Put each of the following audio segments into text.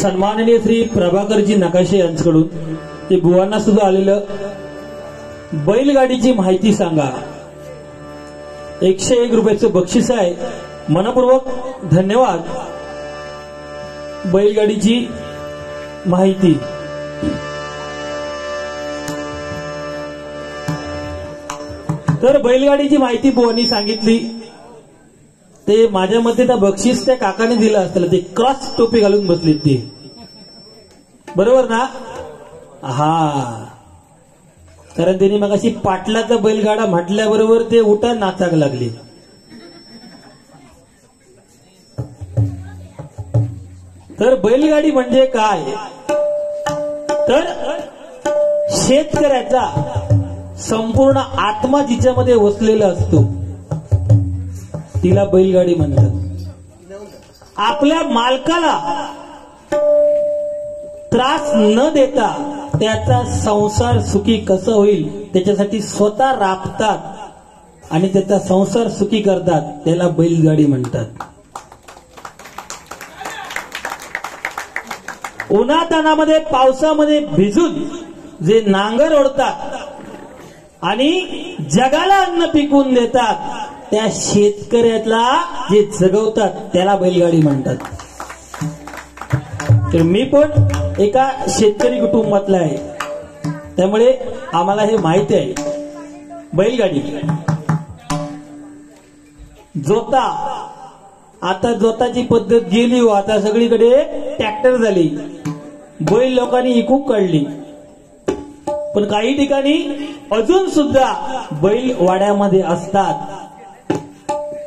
सन्माननीय श्री प्रभाकरजी नकाशे यांच्याकडून ते बुवांना सुद्धा आलेलं बैलगाडीची माहिती सांगा 101 रुपयाचं बक्षीस आहे. मनपूर्वक धन्यवाद. बैलगाडीची माहिती तर बैलगाडीची माहिती बुवांनी सांगितली. ते माझ्या मते त्या बक्षीस त्या काकाने दिलं असतं. ते क्रॉस टोपी घालून बसलेत ते, बरोबर ना? हा, कारण त्यांनी मग अशी पाटलाचा बैलगाडा म्हटल्याबरोबर ते उठा नाचाक लागले. तर बैलगाडी म्हणजे काय? तर शेतकऱ्याचा संपूर्ण आत्मा जिच्यामध्ये वसलेला असतो तिला बैलगाडी म्हणतात. आपल्या मालकाला त्रास न देता त्याचा संसार सुखी कसं होईल त्याच्यासाठी स्वतः राबतात आणि त्याचा संसार सुखी करतात, त्याला बैलगाडी म्हणतात. उन्हातानामध्ये पावसामध्ये भिजून जे नांगर ओढतात आणि जगाला अन्न पिकवून देतात त्या शेतकऱ्याला जे जगवतात त्याला बैलगाडी म्हणतात. तर मी पण एका शेतकरी कुटुंबातला आहे, त्यामुळे आम्हाला हे माहिती आहे. बैलगाडी जोता, आता जोताची पद्धत गेली हो, आता सगळीकडे ट्रॅक्टर झाली. बैल लोकांनी इकूक काढली, पण काही ठिकाणी अजून सुद्धा बैल वाड्यामध्ये असतात.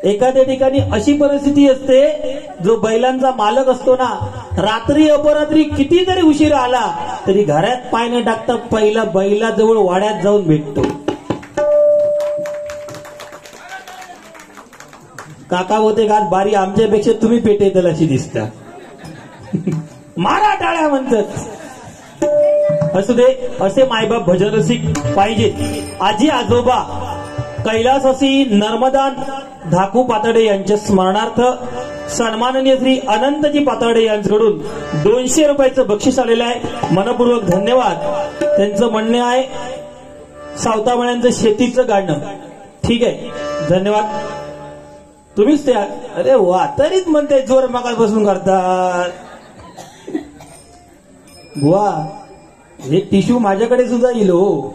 एखाद्या ठिकाणी अशी परिस्थिती असते, जो बैलांचा मालक असतो ना, रात्री अपरात्री किती जरी उशीर आला तरी घरात पाय न टाकता पहिला बैलाजवळ वाड्यात जाऊन भेटतो. काका होते का बारी आमच्यापेक्षा तुम्ही पेटेल अशी दिसता. मारा टाळ्या म्हणतात. असू दे, असे मायबाप भजन रसिक पाहिजे. आजी आजोबा कैलासवासी नर्मदा धाकू पातडे यांच्या स्मरणार्थ सन्माननीय श्री अनंतजी पातडे यांच्याकडून 200 रुपयाचं बक्षीस आलेलं आहे. मनपूर्वक धन्यवाद. त्यांचं म्हणणं आहे सावतामळ्यांचं शेतीचं गाणं. ठीक आहे, धन्यवाद. तुम्हीच ते, अरे वा, तरीच म्हणते जोर मगापासून करतात. बुवा, हे टिश्यू माझ्याकडे सुद्धा येईल हो.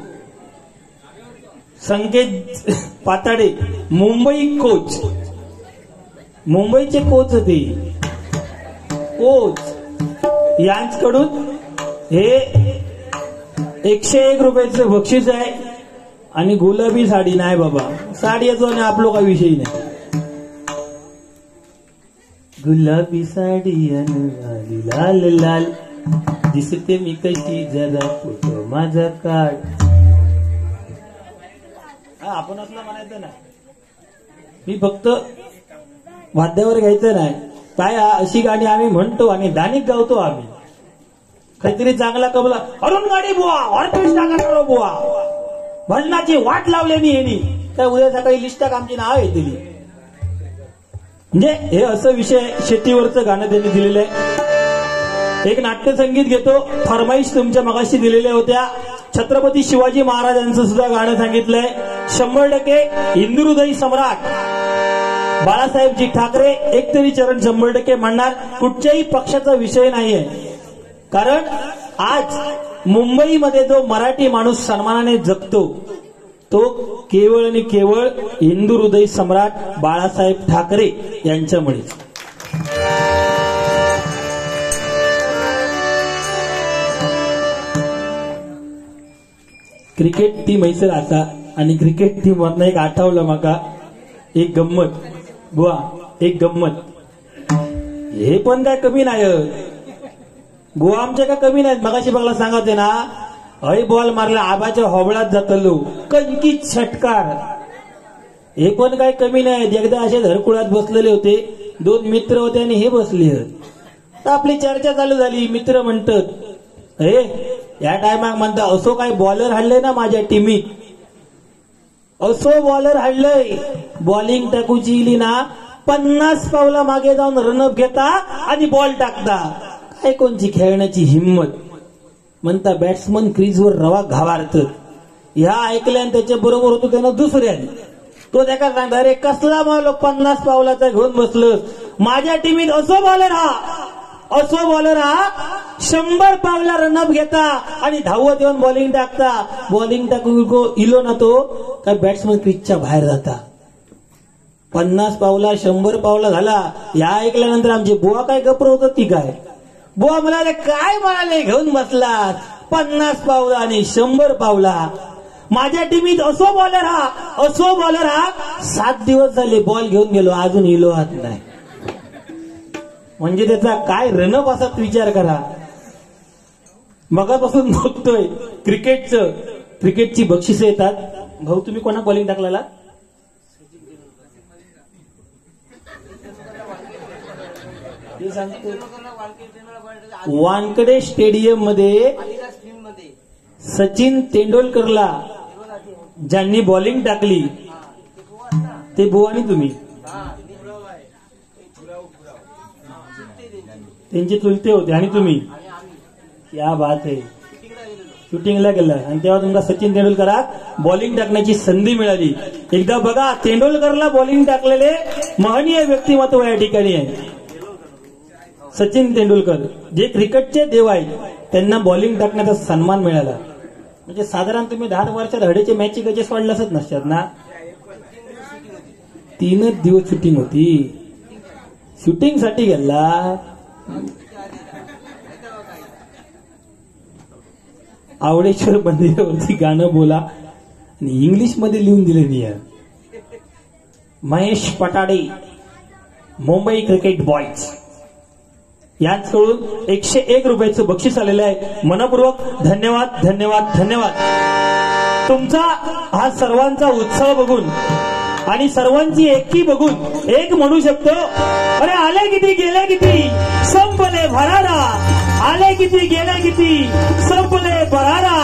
संकेत पाताडे, मुंबई कोच, मुंबईचे कोच होते, कोच यांच्याकडून हे 101 रुपयाचं बक्षीस आहे. आणि गुलाबी साडी नाही बाबा, साडी येतो आणि आपलो काही विषय नाही. गुलाबी साडी आणि लाल लाल दिसते मी कशी, जरा फोटो माझा काढ. आपण असलं म्हणायचं नाही, मी फक्त वाद्यावर घ्यायचं नाही. काय अशी गाणी आम्ही म्हणतो आणि दानिक गावतो आम्ही. काहीतरी चांगला कमला, अरुण गाडी बुवा, ऑर्केस्ट्रा करणार बुवा, भजनाची वाट लावलेली यांनी, काय उद्या सकाळी लिस्टाक आमची नाव येतली. म्हणजे हे असं विषय, शेतीवरचं गाणं त्यांनी दिलेलं आहे. एक नाट्यसंगीत घेतो. फरमाईश तुमच्या मगाशी दिलेल्या होत्या. छत्रपती शिवाजी महाराजांचं सुद्धा गाणं सांगितलंय. 100% हिंदू हृदय सम्राट बाळासाहेबजी ठाकरे एकतरी चरण 100% म्हणणार. कुठच्याही पक्षाचा विषय नाहीये, कारण आज मुंबईमध्ये जो मराठी माणूस सन्मानाने जगतो तो केवळ आणि केवळ हिंदू हृदय सम्राट बाळासाहेब ठाकरे यांच्यामुळे. क्रिकेट टीम हैसर आता, आणि क्रिकेट टीम वरनं एक आठवलं माका एक गंमत बुवा, एक गंमत. हे पण काय कमी नाही, गोवा आमच्या काय कमी नाहीत. मगाशी बघला सांगायचे ना, हय बॉल मारला आबाच्या होबळात जातलो, कंकीत षटकार. हे पण काय कमी नाहीत. एकदा असे धरकुळात बसलेले होते, 2 मित्र होते आणि हे बसले. तर आपली चर्चा चालू झाली. मित्र म्हणतात, हे या टायमाक म्हणता असो काय बॉलर हाडले ना माझ्या टीमीत, असो बॉलर हाडलंय, बॉलिंग टाकूची इली ना 50 पावला मागे जाऊन रनअप घेता आणि बॉल टाकता. काय कोणची खेळण्याची हिंमत. म्हणता बॅट्समन क्रीजवर रवा घावारतात. ह्या ऐकल्यान त्याच्या बरोबर होतो त्यानं दुसऱ्याने. तो त्याला सांगता, अरे कसला मावलो 50 पावलाचा घेऊन बसलं. माझ्या टीमीत असो बॉलर हा 100 पावला रनअप घेता आणि धावत येऊन बॉलिंग टाकता. बॉलिंग टाकून इलो ना तो काय बॅट्समन क्रीजच्या बाहेर जाता. 50 पावला 100 पावला झाला. या ऐकल्यानंतर आमची बुवा काय गप्र होत ती काय. बुवा म्हणाले, काय म्हणाले घेऊन बसलात 50 पावला आणि 100 पावला. माझ्या टीमीत असो बॉलर हा 7 दिवस झाले बॉल घेऊन गेलो, अजून इलो हात नाही. म्हणजे त्याचा काय रनअप असाच विचार करा. मगापासून बघतोय क्रिकेटची बक्षिसे येतात. भाऊ तुम्ही कोणा बॉलिंग टाकलेला? ते सांगतो. वानकडे स्टेडियम मध्ये सचिन तेंडुलकरला ज्यांनी बॉलिंग टाकली ते बुवानी तुम्ही, त्यांचे चुलते होते आणि तुम्ही. क्या बात आहे. शूटिंगला गेलं आणि तेव्हा तुमका सचिन तेंडुलकरात बॉलिंग टाकण्याची संधी मिळाली. एकदा बघा, तेंडुलकरला बॉलिंग टाकलेले महनीय व्यक्तिमत्व या ठिकाणी आहे. सचिन तेंडुलकर जे क्रिकेटचे देव आहेत, त्यांना बॉलिंग टाकण्याचा सन्मान मिळाला. म्हणजे साधारण तुम्ही 10 वर्षात हडेचे मॅचचे गजेस वाढले असत नसतात ना. 3 दिवस शूटिंग होती. शूटिंग साठी गेला. आवळेश्वर मंदिरावरती गाणं बोला आणि इंग्लिश मध्ये लिहून दिले नाही. महेश पटाडे, मुंबई क्रिकेट बॉयज यांच्याकडून 101 रुपयाचं बक्षीस आलेलं आहे. मनपूर्वक धन्यवाद धन्यवाद धन्यवाद. तुमचा हा सर्वांचा उत्साह बघून आणि सर्वांची एकी बघून एक म्हणू शकतो, अरे आले किती गेले किती संपले भरारा. आले किती गेले किती संपले भरारा.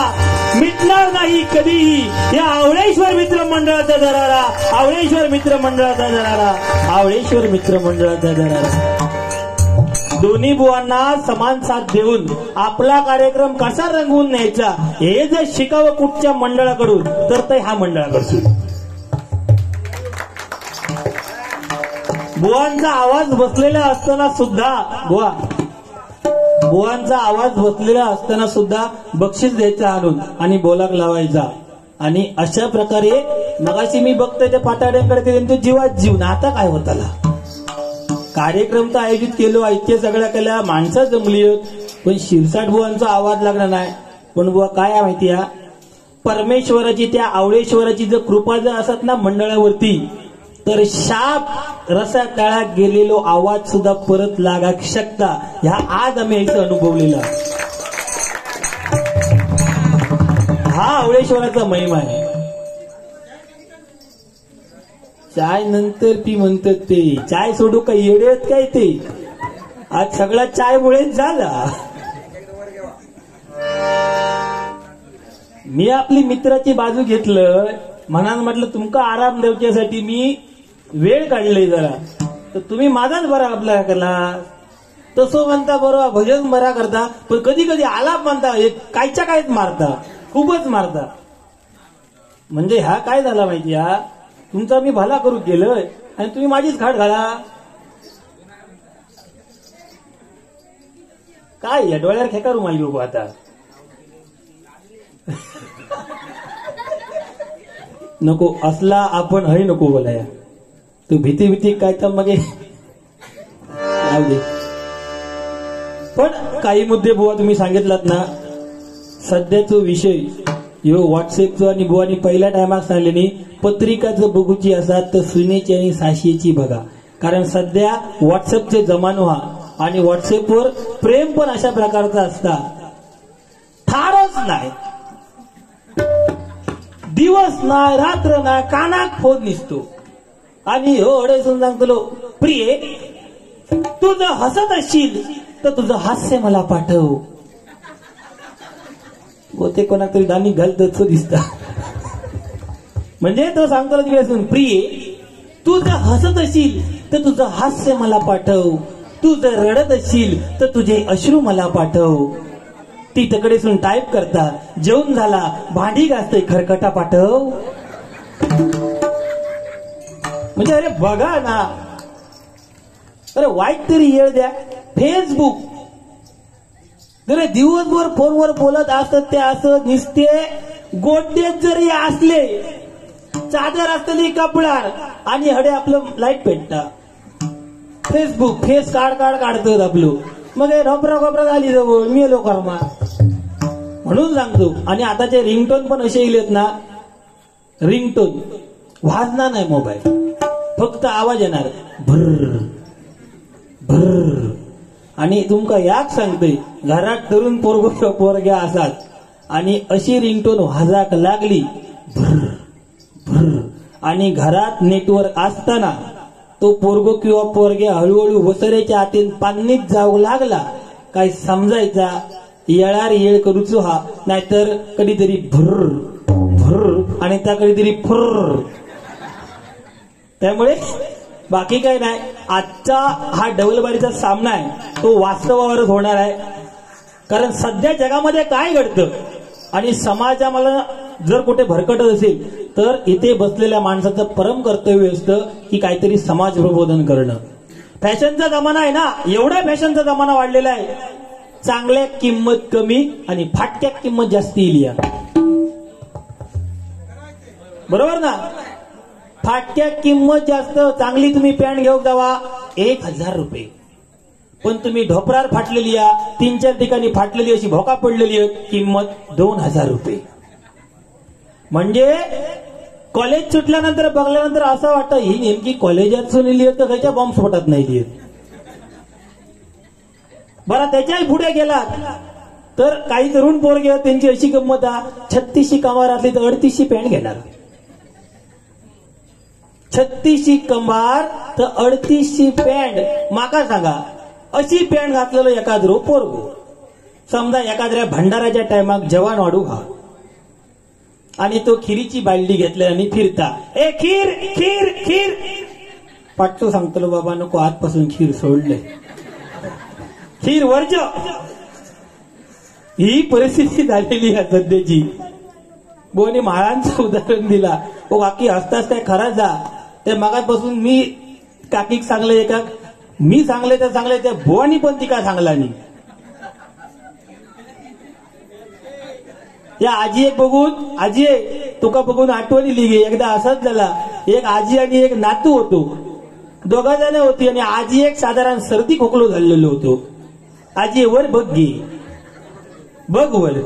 मिटणार नाही कधीही या आवळेश्वर मित्र मंडळाचा दरारा. आवळेश्वर मित्र मंडळाचा दरारा. आवळेश्वर मित्र मंडळाचा दरारा. दोन्ही बुवांना समान साथ देऊन आपला कार्यक्रम कसा रंगवून न्यायचा हे जर शिकावं कुठच्या मंडळाकडून तर ते हा मंडळाकडून. बुवांचा आवाज बसलेला असताना सुद्धा बुवांचा आवाज बसलेला असताना सुद्धा बक्षीस द्यायचा आणून आणि बोलाक लावायचा. आणि अशा प्रकारे मगाशी मी बघतोय त्या पाताड्यांकडे त्यांच्या जीवात जीवन. आता काय होताला कार्यक्रम तर आयोजित केलो, ऐक्य सगळ्या केल्या, माणसं जमली, पण शिरसाट बुवांचा आवाज लागला नाही. पण बुवा काय माहिती आहे, परमेश्वराची त्या आवळेश्वराची जर कृपा जर असत ना मंडळावरती तर शाप रसा काळात गेलेलो आवाज सुद्धा परत लागा शकता. ह्या आज आम्ही याचा अनुभवलेला. हा आवळेश्वराचा महिमा आहे. चाय नंतर ती म्हणतात ते चाय सोडू का येडेत काय ते. आज सगळा चाय मुळेच झाला. मी आपली मित्राची बाजू घेतलं म्हणान म्हटलं तुमका आराम देवच्यासाठी मी वेळ काढले जरा, तर तुम्ही माझाच बरा आपला केला. तसं म्हणता बरोबर भजन बरा करता, पण कधी कधी आलाप म्हणता कायच्या कायच मारता, खूपच मारता. म्हणजे हा काय झाला माहिती, हा तुमचा मी भला करू केलं आणि तुम्ही माझीच खाट घाला. काय या डोळ्यावर खेका रुमाली बघू आता. नको असला आपण हय नको बोलाया. तू भीती भीती काय तर मग जाऊ दे. पण काही मुद्दे बुवा तुम्ही सांगितलात ना. सध्याचा विषय यो व्हॉट्सअपचा आणि बुवानी पहिल्या टायमात सांगलेली पत्रिकाचं बघूची असतात तर सुनेची आणि साशीची बघा. कारण सध्या व्हॉट्सअपचे जमानो हा आणि व्हॉट्सअपवर प्रेम पण अशा प्रकारचा असता. थारच नाही, दिवस नाही रात्र नाही, कानाक फोन निसतो आणि हो अडसून सांगतो प्रिय तू जर हसत असशील तर तुझं हास्य मला पाठव. ते कोणातरी दानी घालत दिसता. म्हणजे तो सांगतो तिकडे प्रिय तू जर हसत असशील तर तुझं हास्य मला पाठव. तू जर रडत असशील तर तुझे अश्रू मला पाठव. ती तकडेसून टाईप करता, जेवण झाला भांडी घासते खरकटा पाठव. म्हणजे अरे बघा ना, अरे वाईट तरी येळ द्या. फेसबुक जरे दिवसभर फोनवर बोलत असत ते असत निसते गोड्डेत जरी असले, चादर असलेली कपडार आणि हडे आपलं लाईट पेटता. फेसबुक फेस काढतात आपलं. मग हे घबरा झाली जवळ मी आलो कर्मा म्हणून सांगतो. आणि आताचे रिंगटोन पण असे येलेत ना, रिंगटोन वाजणार नाही मोबाईल, फक्त आवाज येणार भर भर. आणि तुमका याक सांगतोय, घरात तरुण पोरग्या असतात आणि अशी रिंगटोन वाजाक लागली भर भर, आणि घरात नेटवर्क असताना तो पोरगो किंवा पोरग्या हळूहळू वसऱ्याच्या आतीन पान्नीत जाऊ लागला, काय समजायचा येळार येळ करूचो हा, नाहीतर कधीतरी भर भर आणि त्या कधीतरी फुर. त्यामुळे बाकी काही नाही. आजचा हा डबलबारीचा सामना आहे तो वास्तवावरच होणार आहे. कारण सध्या जगामध्ये काय घडतं आणि समाजाला जर कुठे भरकटत असेल तर इथे बसलेल्या माणसाचं परम कर्तव्य असतं की काहीतरी समाज प्रबोधन करणं. फॅशनचा जमाना आहे ना, एवढा फॅशनचा जमाना वाढलेला आहे. चांगल्या किंमत कमी आणि फाटक्या किंमत जास्त येईल. बरोबर ना, फाटक्या किंमत जास्त. चांगली तुम्ही पॅन्ट घेऊन जावा 1000 रुपये, पण तुम्ही ढोपरार फाटलेली या 3-4 ठिकाणी फाटलेली अशी भोका पडलेली आहे, किंमत 2000 रुपये. म्हणजे कॉलेज सुटल्यानंतर बघल्यानंतर असं वाटतं ही नेमकी कॉलेजात सुनेली तर त्याच्या बॉम्बस्फोटात नाही लिहित. बरं त्याच्याही पुढे गेला तर काही तरुण पोरगे त्यांची अशी गंमत आहे, 36 कमार असली तर 38 पॅन्ट घेणार. 36 कंबार तर 38 पॅन्ट. माका सांगा, अशी पॅन्ट घातलेलं एखादं पोरगो समजा एखाद्या भंडाराच्या टायमाक जवान वाढू हा आणि तो खिरीची बालडी घेतल्या आणि फिरता, ए खीर खीर खीर. पाटतो सांगतो बाबा नको, आजपासून खीर सोडले, खीर वर्ज. ही परिस्थिती झालेली आहे सध्याची. बोनी म्हाळांचं उदाहरण दिला, ओ काकी हसताच काय खरा जा. ते मगापासून मी काकीक सांगले का, मी सांगले तर सांगले, त्या बोनी पण ती का सांगला नाही. या आजी एक बघून, आजी तुका बघून आठवणी लिही. एकदा असाच झाला, एक आजी आणि एक नातू होतो, दोघा जण होती आणि आजी एक साधारण सर्दी खोकलो झालेलो होतो. आजी वर बघ घे, बघ वर.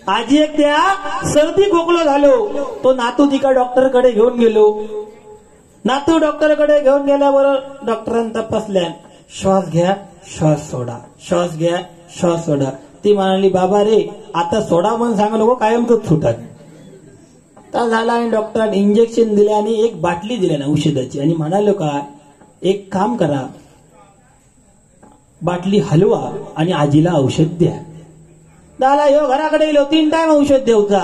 आजी एक त्या सर्दी खोकलो झालो, तो नातू तिका डॉक्टरकडे घेऊन गेलो. नातू डॉक्टरकडे घेऊन गेल्यावर डॉक्टरांनी तपासल्या, श्वास घ्या श्वास सोडा, श्वास घ्या श्वास सोडा. ती म्हणाली बाबा रे आता सोडा म्हणून सांगा नको, कायमच सुटात. तर झाला आणि डॉक्टरांनी इंजेक्शन दिले आणि एक बाटली दिल्या ना औषधाची आणि म्हणालो का एक काम करा, बाटली हलवा आणि आजीला औषध द्या. झाला ह्यो घराकडे गेलो, 3 टाइम औषध देऊचा.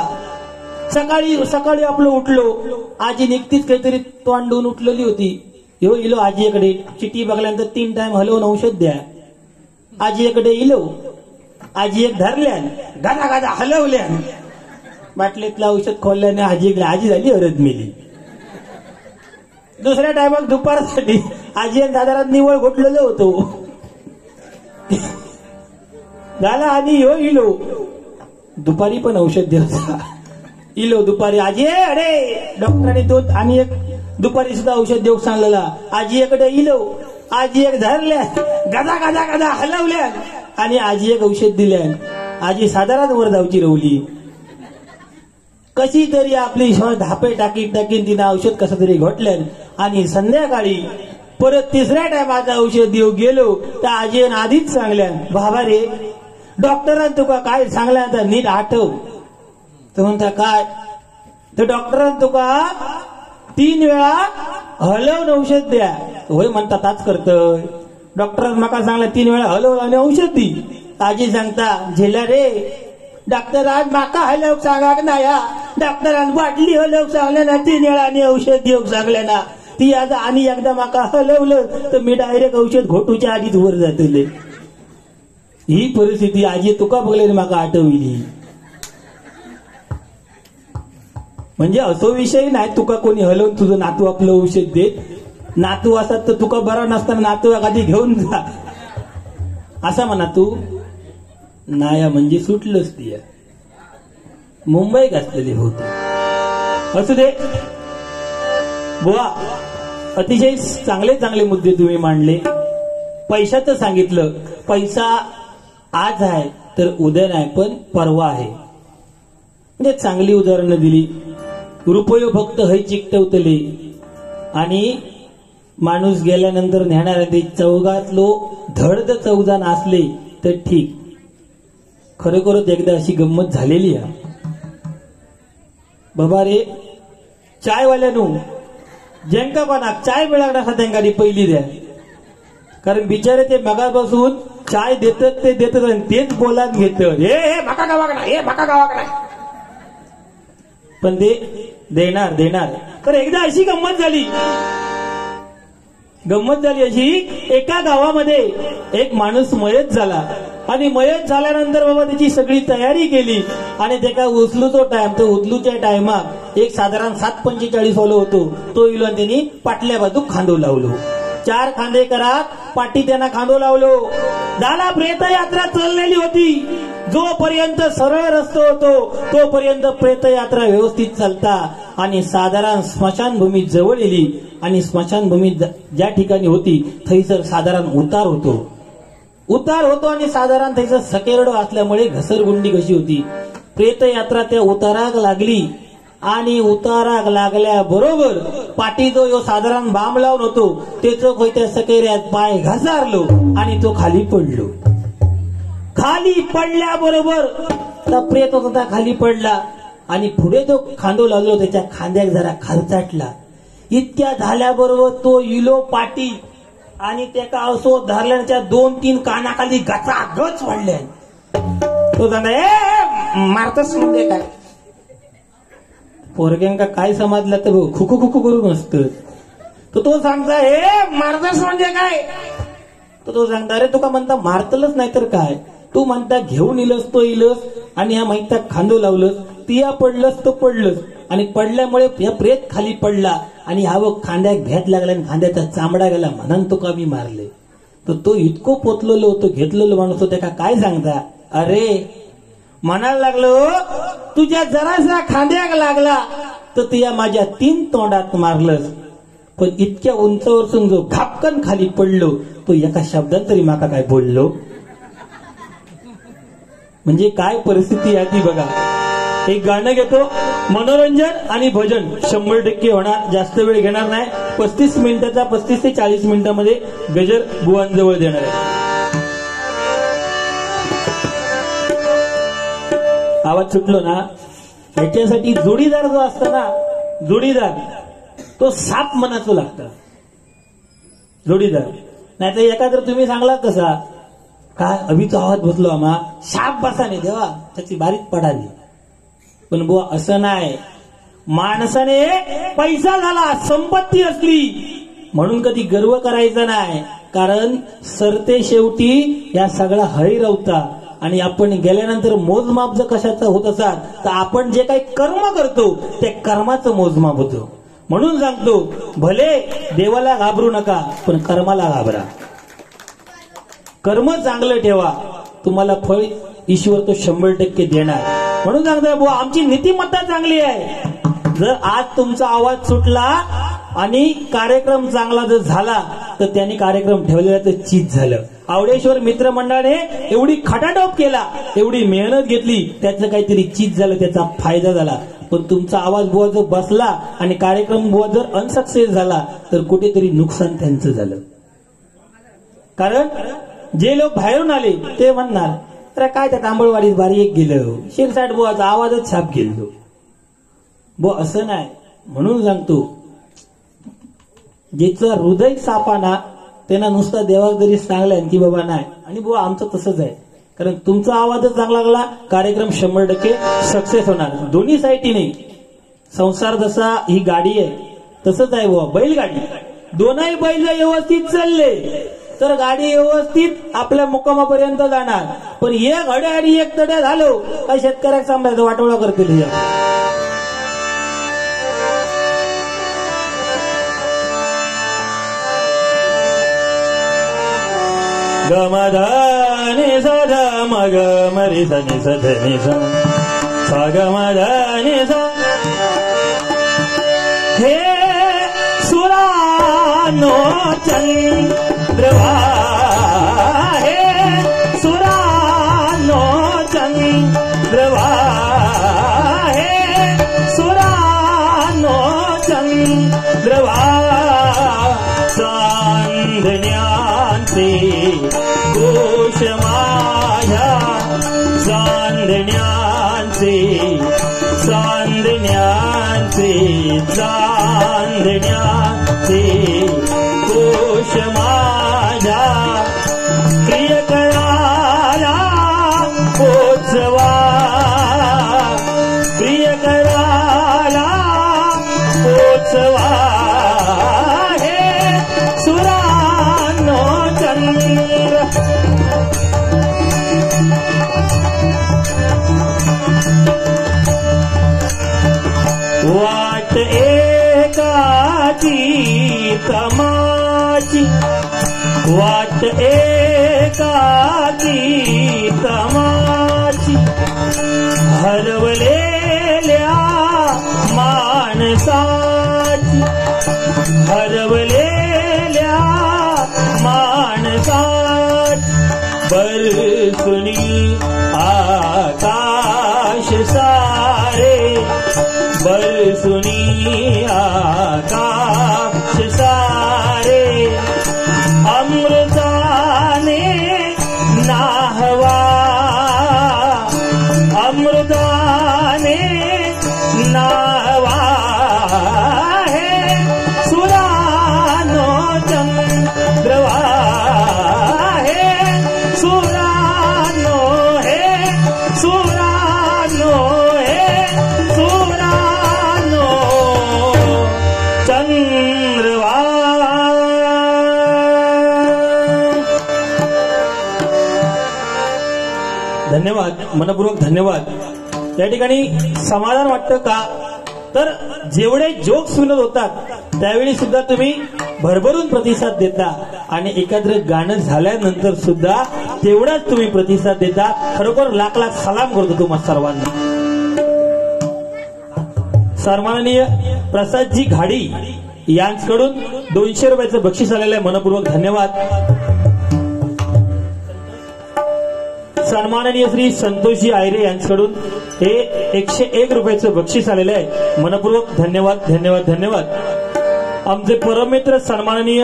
सकाळी आपलं उठलो, आजी निघतीच काहीतरी तोंडून उठलेली होती. ह्यो इलो आजीकडे, चिठी बघल्यानंतर 3 टाइम हलवून औषध द्या. आजीकडे इलो, आजी एक धरल्यान गादा गादा हलवल्यान, बाटलीतलं औषध खोलल्याने आजी झाली हरद मेली. दुसऱ्या टायमात दुपारसाठी आजी साधारण निवळ घोटलेलो होतो. झाला आणि ह्यो इलो दुपारी पण औषध द्यायचा. इलो दुपारी आजी अरे डॉक्टरांनी तो आणि एक दुपारी सुद्धा औषध देऊ सांगलेला. आजी इकडे इलो, आजी एक धरल्या गादा गादा गादा हलवल्या आणि आजी एक औषध दिल्या. आजी साधारण वर जाऊची रवली. कशी तरी आपली धापे टाकीन तिनं औषध कसं तरी घोटल्यान आणि संध्याकाळी परत 3ऱ्या टायमात औषध देऊ गेलो तर आजी आधीच सांगल्या बाबा रे डॉक्टरांनी तुका काय सांगल्या आता नीट आठव. तर म्हणता काय, तर डॉक्टरांनी तुका 3 वेळा हलवून औषध द्या. होय म्हणता ताच करतोय. डॉक्टरांनी माका सांगला 3 वेळा हलव आणि औषध दी. आजी सांगता झेला रे डॉक्टरांनी माका हलव सांगा ना, या डॉक्टरांनी बाटली हलव सांगल्या ना, 3 वेळा आणि औषध देऊ सांगल्या ना. ती आज आणि एकदा माका हलवलं तर मी डायरेक्ट औषध घोटूच्या आधीच वर जातले. ही परिस्थिती आजी तुका बघले माका आठवली. म्हणजे असो विषय नाही तुका कोणी हलवून तुझं नातू आपलं औषध देत. नातू असतात तर तुका बरा नसताना नातू एखादी घेऊन जा असा म्हणा तू नाया म्हणजे सुटलंच ती मुंबई घातलेली होती. असू दे बुवा, अतिशय चांगले चांगले मुद्दे तुम्ही मांडले. पैशाचं सांगितलं. पैसा आज आहे तर उद्या नाही पण परवा आहे. म्हणजे चांगली उदाहरणं दिली. रुपये फक्त हय चिकटवतले आणि माणूस गेल्यानंतर नेणाऱ्या ते चौघातलो धडद चौजान असले तर ठीक. खरोखरच एकदा अशी गंमत झालेली आहे. बाबा रे चायवाल्यानू ज्यांका कोणाक चाय मिळाला त्यांना पहिली द्या. कारण बिचारे ते मगापासून चाय देतात ते देतात आणि तेच बोलात घेतात. हे माका गावाक नाही, हे माका गावाक नाही. पण ते देणार देणार. तर एकदा अशी गंमत झाली अशी, एका गावामध्ये एक माणूस मयत झाला आणि मयत झाल्यानंतर बाबा त्याची सगळी तयारी केली आणि त्याला उचलूचो टाइम, तो उचलूच्या टायमात एक साधारण 7:45 वालो होतो. तो इलो आणि त्यांनी पाटल्या बाजू खांदो लावलो. 4 खांदे करात पाटी त्यांना खांदो लावलो. झाला प्रेत यात्रा चाललेली होती. जोपर्यंत सरळ रस्तो होतो तोपर्यंत प्रेत यात्रा व्यवस्थित चालता आणि साधारण स्मशानभूमी जवळ येली आणि स्मशानभूमी ज्या ठिकाणी होती थैसर साधारण उतार होतो आणि साधारण थैसर सकेरडो असल्यामुळे घसरगुंडी कशी होती. प्रेत यात्रा त्या उताराक लागली आणि उताराक लागल्याबरोबर पाठी जो यो साधारण बाम लावून होतो त्याचं खोय त्या सकेऱ्यात पाय घसारलो आणि तो खाली पडलो. खाली पडल्याबरोबर प्रेत होता खाली पडला आणि पुढे जो खांदो लागलो त्याच्या खांद्याक जरा खालचाटला. इतक्या झाल्याबरोबर तो इलो पाटी आणि त्याका असो धरल्याच्या 2-3 कानाखाली गचागच वाढल्या. तो सांगा मारतच म्हणजे काय पोरग्यांका काय समजलं तर खुकू खुकू करून असतं. तर तो सांगता हे मारतच म्हणजे काय. तर तो सांगता अरे तुका म्हणता मारतलच नाही तर काय. तू म्हणता घेऊन इलस तो इलस आणि ह्या माहिता खांदो लावलंस तिया पडलंस तो पडलंस आणि पडल्यामुळे या प्रेत खाली पडला आणि हवं खांद्याक भ्यात लागला आणि खांद्याचा चामडा गेला म्हणून तो का मी मारले. तर तो इतको पोचलेलो होतो घेतलेलो माणूस होता का काय सांगता अरे म्हणायला लागलो तुझ्या जरासा खांद्याक लागला तर तुया माझ्या 3 तोंडात मारलंस. पण इतक्या उंचावरसून जो घापकन खाली पडलो तो एका शब्दात तरी माका काय बोललो. म्हणजे काय परिस्थिती आहे ती बघा. एक गाणं घेतो मनोरंजन आणि भजन 100% होणार. जास्त वेळ घेणार नाही. 35 मिनिटाचा 35 ते 40 मिनिटांमध्ये गजर बुवांजवळ देणार आहे. आवाज सुटलो ना. याच्यासाठी जोडीदार जो असता ना जोडीदार तो साप मनाचं लागतं. जोडीदार नाहीतर एखादं तुम्ही सांगला कसा काय अभिचा आवाज बसलो आम्हा साप बसाने देवा त्याची बारीक पडाली. पण बुवा असं नाही. माणसाने पैसा झाला संपत्ती असली म्हणून कधी गर्व करायचा नाही. कारण सरते शेवटी या सगळा हरिरवता आणि आपण गेल्यानंतर मोजमाप जर कशाचा होत असाल तर आपण जे काही कर्म करतो ते कर्माचं मोजमाप होतं. म्हणून सांगतो भले देवाला घाबरू नका पण कर्माला घाबरा. कर्म चांगलं ठेवा तुम्हाला फळ ईश्वर तो 100% देणार. म्हणून सांगतोय बुवा आमची नीतिमत्ता चांगली आहे. जर आज तुमचा आवाज सुटला आणि कार्यक्रम चांगला जर झाला तर त्यांनी कार्यक्रम ठेवलेला तर चीज झालं. आवडेश्वर मित्रमंडळाने एवढी खटाटोप केला एवढी मेहनत घेतली त्याचं काहीतरी चीज झालं त्याचा फायदा झाला. पण तुमचा आवाज बुवा जर बसला आणि कार्यक्रम बुवा जर अनसक्सेस झाला तर कुठेतरी नुकसान त्यांचं झालं. कारण जे लोक बाहेरून आले ते म्हणणार तर काय त्या तांबळवाडीत बारी एक गेलं शिरसाट बुवाचा आवाजच छाप गेलो. बुवा असं नाही. म्हणून सांगतो ज्याचं हृदय सापाना त्यांना नुसता देवाक जरी सांगलाय की बाबा नाही. आणि बुवा आमचं तसंच आहे. कारण तुमचा आवाजच चांगला लागला कार्यक्रम 100% सक्सेस होणार. दोन्ही साईडीने संसार जसा ही गाडी आहे तसंच आहे बुवा बैलगाडी. दोनही बैल व्यवस्थित चालले तर गाडी व्यवस्थित आपल्या मुक्कामापर्यंत जाणार. पण एक हड्या आणि एक तड्या झालो काय शेतकऱ्याला सांभाळायचं वाटोळा करतील. गमधाने सदा मग मरी सनी सधनी सा गमधाने सा. हे सुरानो चंद्रवा हे सुरानो चंद्रवा हे सुरानो चंद्रवा. चांदण्याचे घोष माझ्या चांदण्याचे चांदण्याचे चांदण्याचे घोष माझ्या प्रियकराला पोचवा प्रियकराला पोचवा. हे सुरानो चंद्र वाट एकाची तमाची वाट एकाची तमाची हरवलेल्या माणसाची हरवलेल्या माणसाची. बरसुनी आकाश सारे बरसुनी आकाश सारे अमृताने नाहवा अमृताने नाहवा. हे सुरानो चंद्रवा हे सुरानो हे सुरानो हे सुरानो चंद्रवा. धन्यवाद मनपूर्वक धन्यवाद. या ठिकाणी समाधान वाटतं का तर जेवढे जोक्स विनोद होतात त्यावेळी सुद्धा तुम्ही भरभरून प्रतिसाद देता आणि एखादं गाणं झाल्यानंतर सुद्धा तेवढाच तुम्ही प्रतिसाद देता. खरोखर लाख लाख सलाम करतो तुम्हा सर्वांना. सन्माननीय प्रसादजी घाडी यांच्याकडून 200 रुपयाचं बक्षीस आलेलं आहे. मनपूर्वक धन्यवाद. सन्माननीय श्री संतोषजी आयरे यांच्याकडून हे 101 रुपयाचं बक्षीस आलेलं आहे. मनपूर्वक धन्यवाद धन्यवाद धन्यवाद. आमचे परममित्र सन्माननीय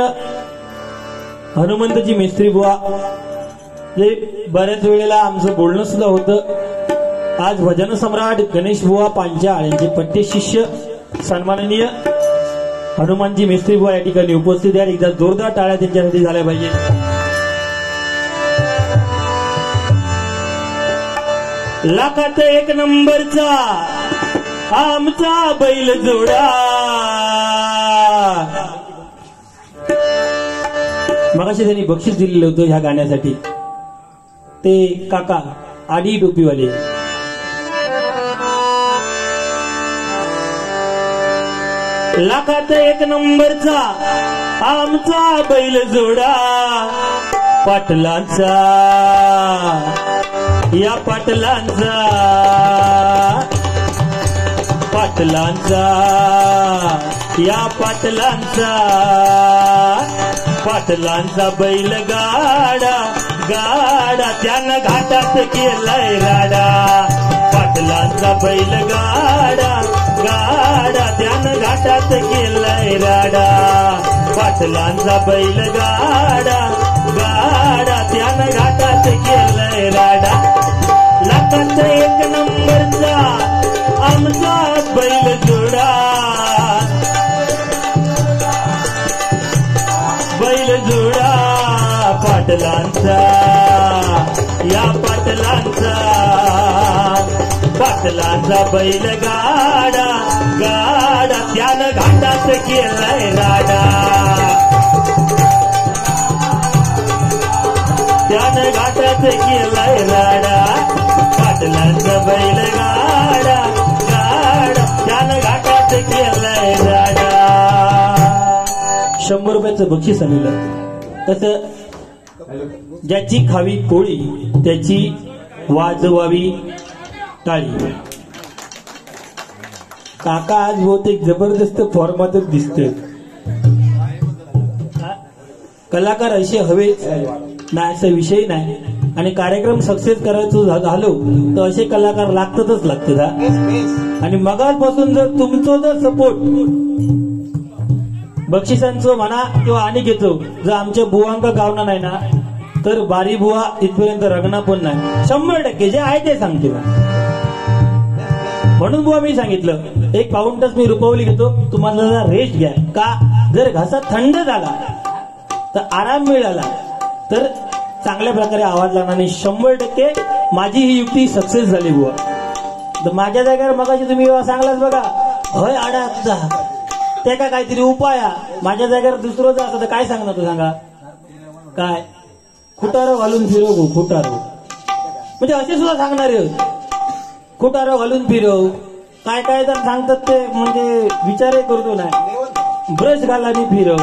हनुमंतजी मिस्त्री बुवा जे बऱ्याच वेळेला आमचं बोलणं सुद्धा होतं. आज भजन सम्राट गणेश बुवा पांचाळ यांचे पट्टे शिष्य सन्माननीय हनुमानजी मिस्त्री बुवा या ठिकाणी उपस्थित आहेत. एकदा जोरदार टाळ्या त्यांच्यासाठी झाल्या पाहिजे. लाखात एक नंबरचा आमचा बैल जोडा. मगाशी त्यांनी बक्षीस दिलेलं होतं ह्या गाण्यासाठी ते काका आडी टोपीवाले. लाखात एक नंबरचा आमचा बैल जोडा पाटलांचा या पाटलांचा पाटलांचा या पाटलांचा पाटलांचा बैल गाडा गाडा त्यानं घाटात केलाय राडा. पाटलांचा बैल गाडा गाडा त्यानं घाटात केलाय राडा. पाटलांचा बैल गाडा गाडा त्यानं घाटात केलाय राडा. लाखात एक नंबरचा आमचा बैल जोडा बैल जोडा पाटलांचा या पाटलांचा पाटलांचा बैल गाडा गाडा त्यानं घाटात केलाय राडा त्यानं घाटात केलाय राडा पाटलांचं बैल गाडा गाडा त्यानं घाटात केलाय राडा 100 रुपयाचं बक्षीस आलेलं तसं ज्याची खावी पोळी त्याची वाजवावी टाळी काका आज बहुतेक जबरदस्त फॉर्मातच दिसते कलाकार असे हवेच नाही असा विषय नाही आणि कार्यक्रम सक्सेस करायचं झालो तर असे कलाकार लागतातच लागतात आणि मगाचपासून जर तुमचं जर सपोर्ट बक्षिसांचं म्हणा किंवा आणि घेतो जर आमच्या बुवांका गावना नाही ना तर बारी बुवा इथपर्यंत रगना पण नाही 100% जे आहे ते सांगतो म्हणून बुवा मी सांगितलं एक पाऊण तास मी रुपवली घेतो तुम्हाला जरा रेस्ट घ्या का जर घसा थंड झाला तर आराम मिळाला तर चांगल्या प्रकारे आवाज लागणार नाही 100% माझी ही युक्ती सक्सेस झाली बुवा तर माझ्या जागेवर मगाशी तुम्ही सांगलाच बघा हय आडा तुझा ते का काहीतरी उपाय माझ्या जागेवर दुसरं जर असं तर काय सांगणार तू सांगा काय खुटारो घालून फिरव खुटारो म्हणजे असे सुद्धा सांगणारे खुटारो घालून फिरव काय काय तर सांगतात ते म्हणजे विचारही करतो नाही ब्रश घालानी फिरव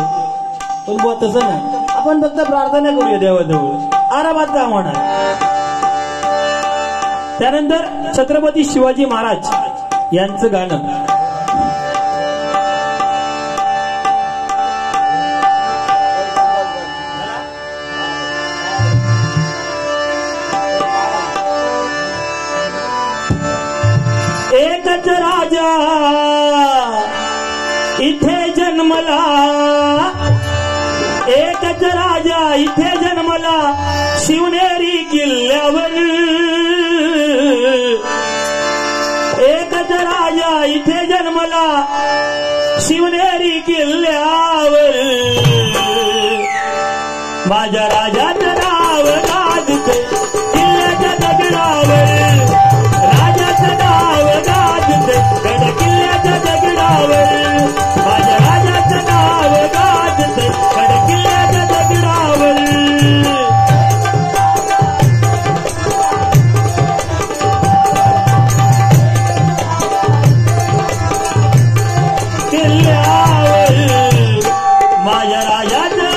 पण बुवा तसं नाही आपण फक्त प्रार्थना करूया देवाजवळ आरामात का म्हणा त्यानंतर छत्रपती शिवाजी महाराज यांचं गाणं एकच राजा इथे जन्मला एकच राजा इथे जन्मला शिवनेरी किल्ल्यावर एकच राजा इथे जन्मला शिवनेरी किल्ल्यावर माझ्या राजाचं नाव गाजते किल्ल्याच्या दगडावर राजाचं नाव गाजते गड किल्ल्याच्या दगडावर माझ्या राजाचं नाव गाजते गड किल्ल्याच्या दगडावर किल्ल्यावर माझ्या राजाचं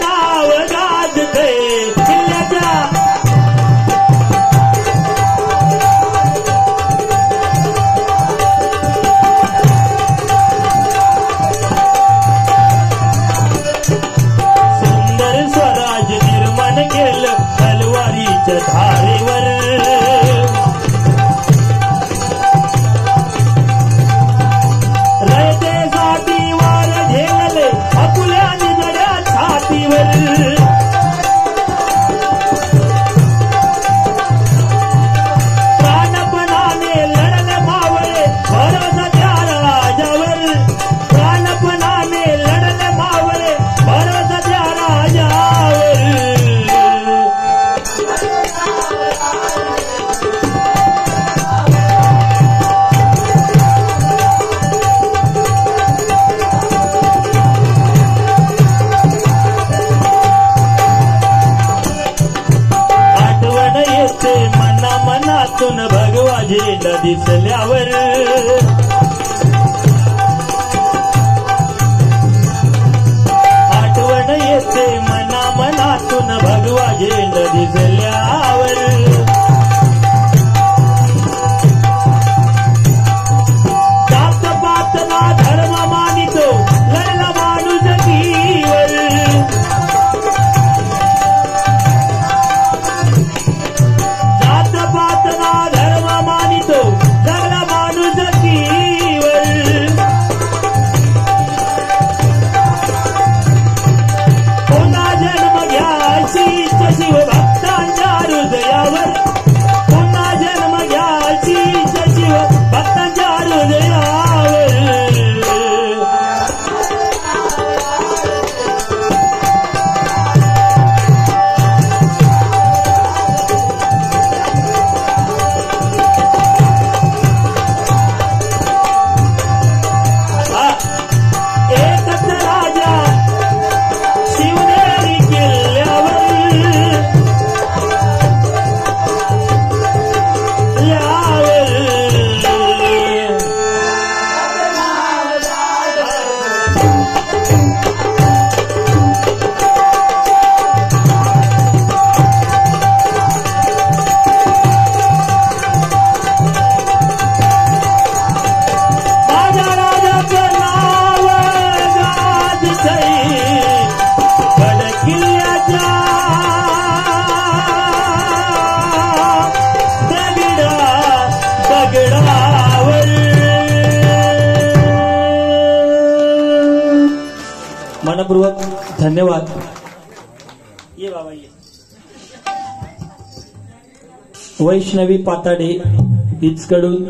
नाव गाजते किल्ल्याच्या तलवारीच्या धारेवर रयतेसाठी वार झेलले आपुल्या निजड्या छातीवर प्राणपणाने लढले मावळे भरोसा त्या राजावर प्राणपणाने लढले मावळे भरोसा त्या राजावर मनातून भगवा झेंडा दिसल्यावर आठवण येते मनातून भगवा झेंडा दिसल्यावर जात पात ना धर्म मानितो लढला माणूस कीवर पातना धर्म मानितो जगला माणूस कीवर पुन्हा जन्म घ्यायची शिव भक्तांच्या मनपूर्वक धन्यवाद. ये बाबा ये. वैष्णवी पाताडे हिचकडून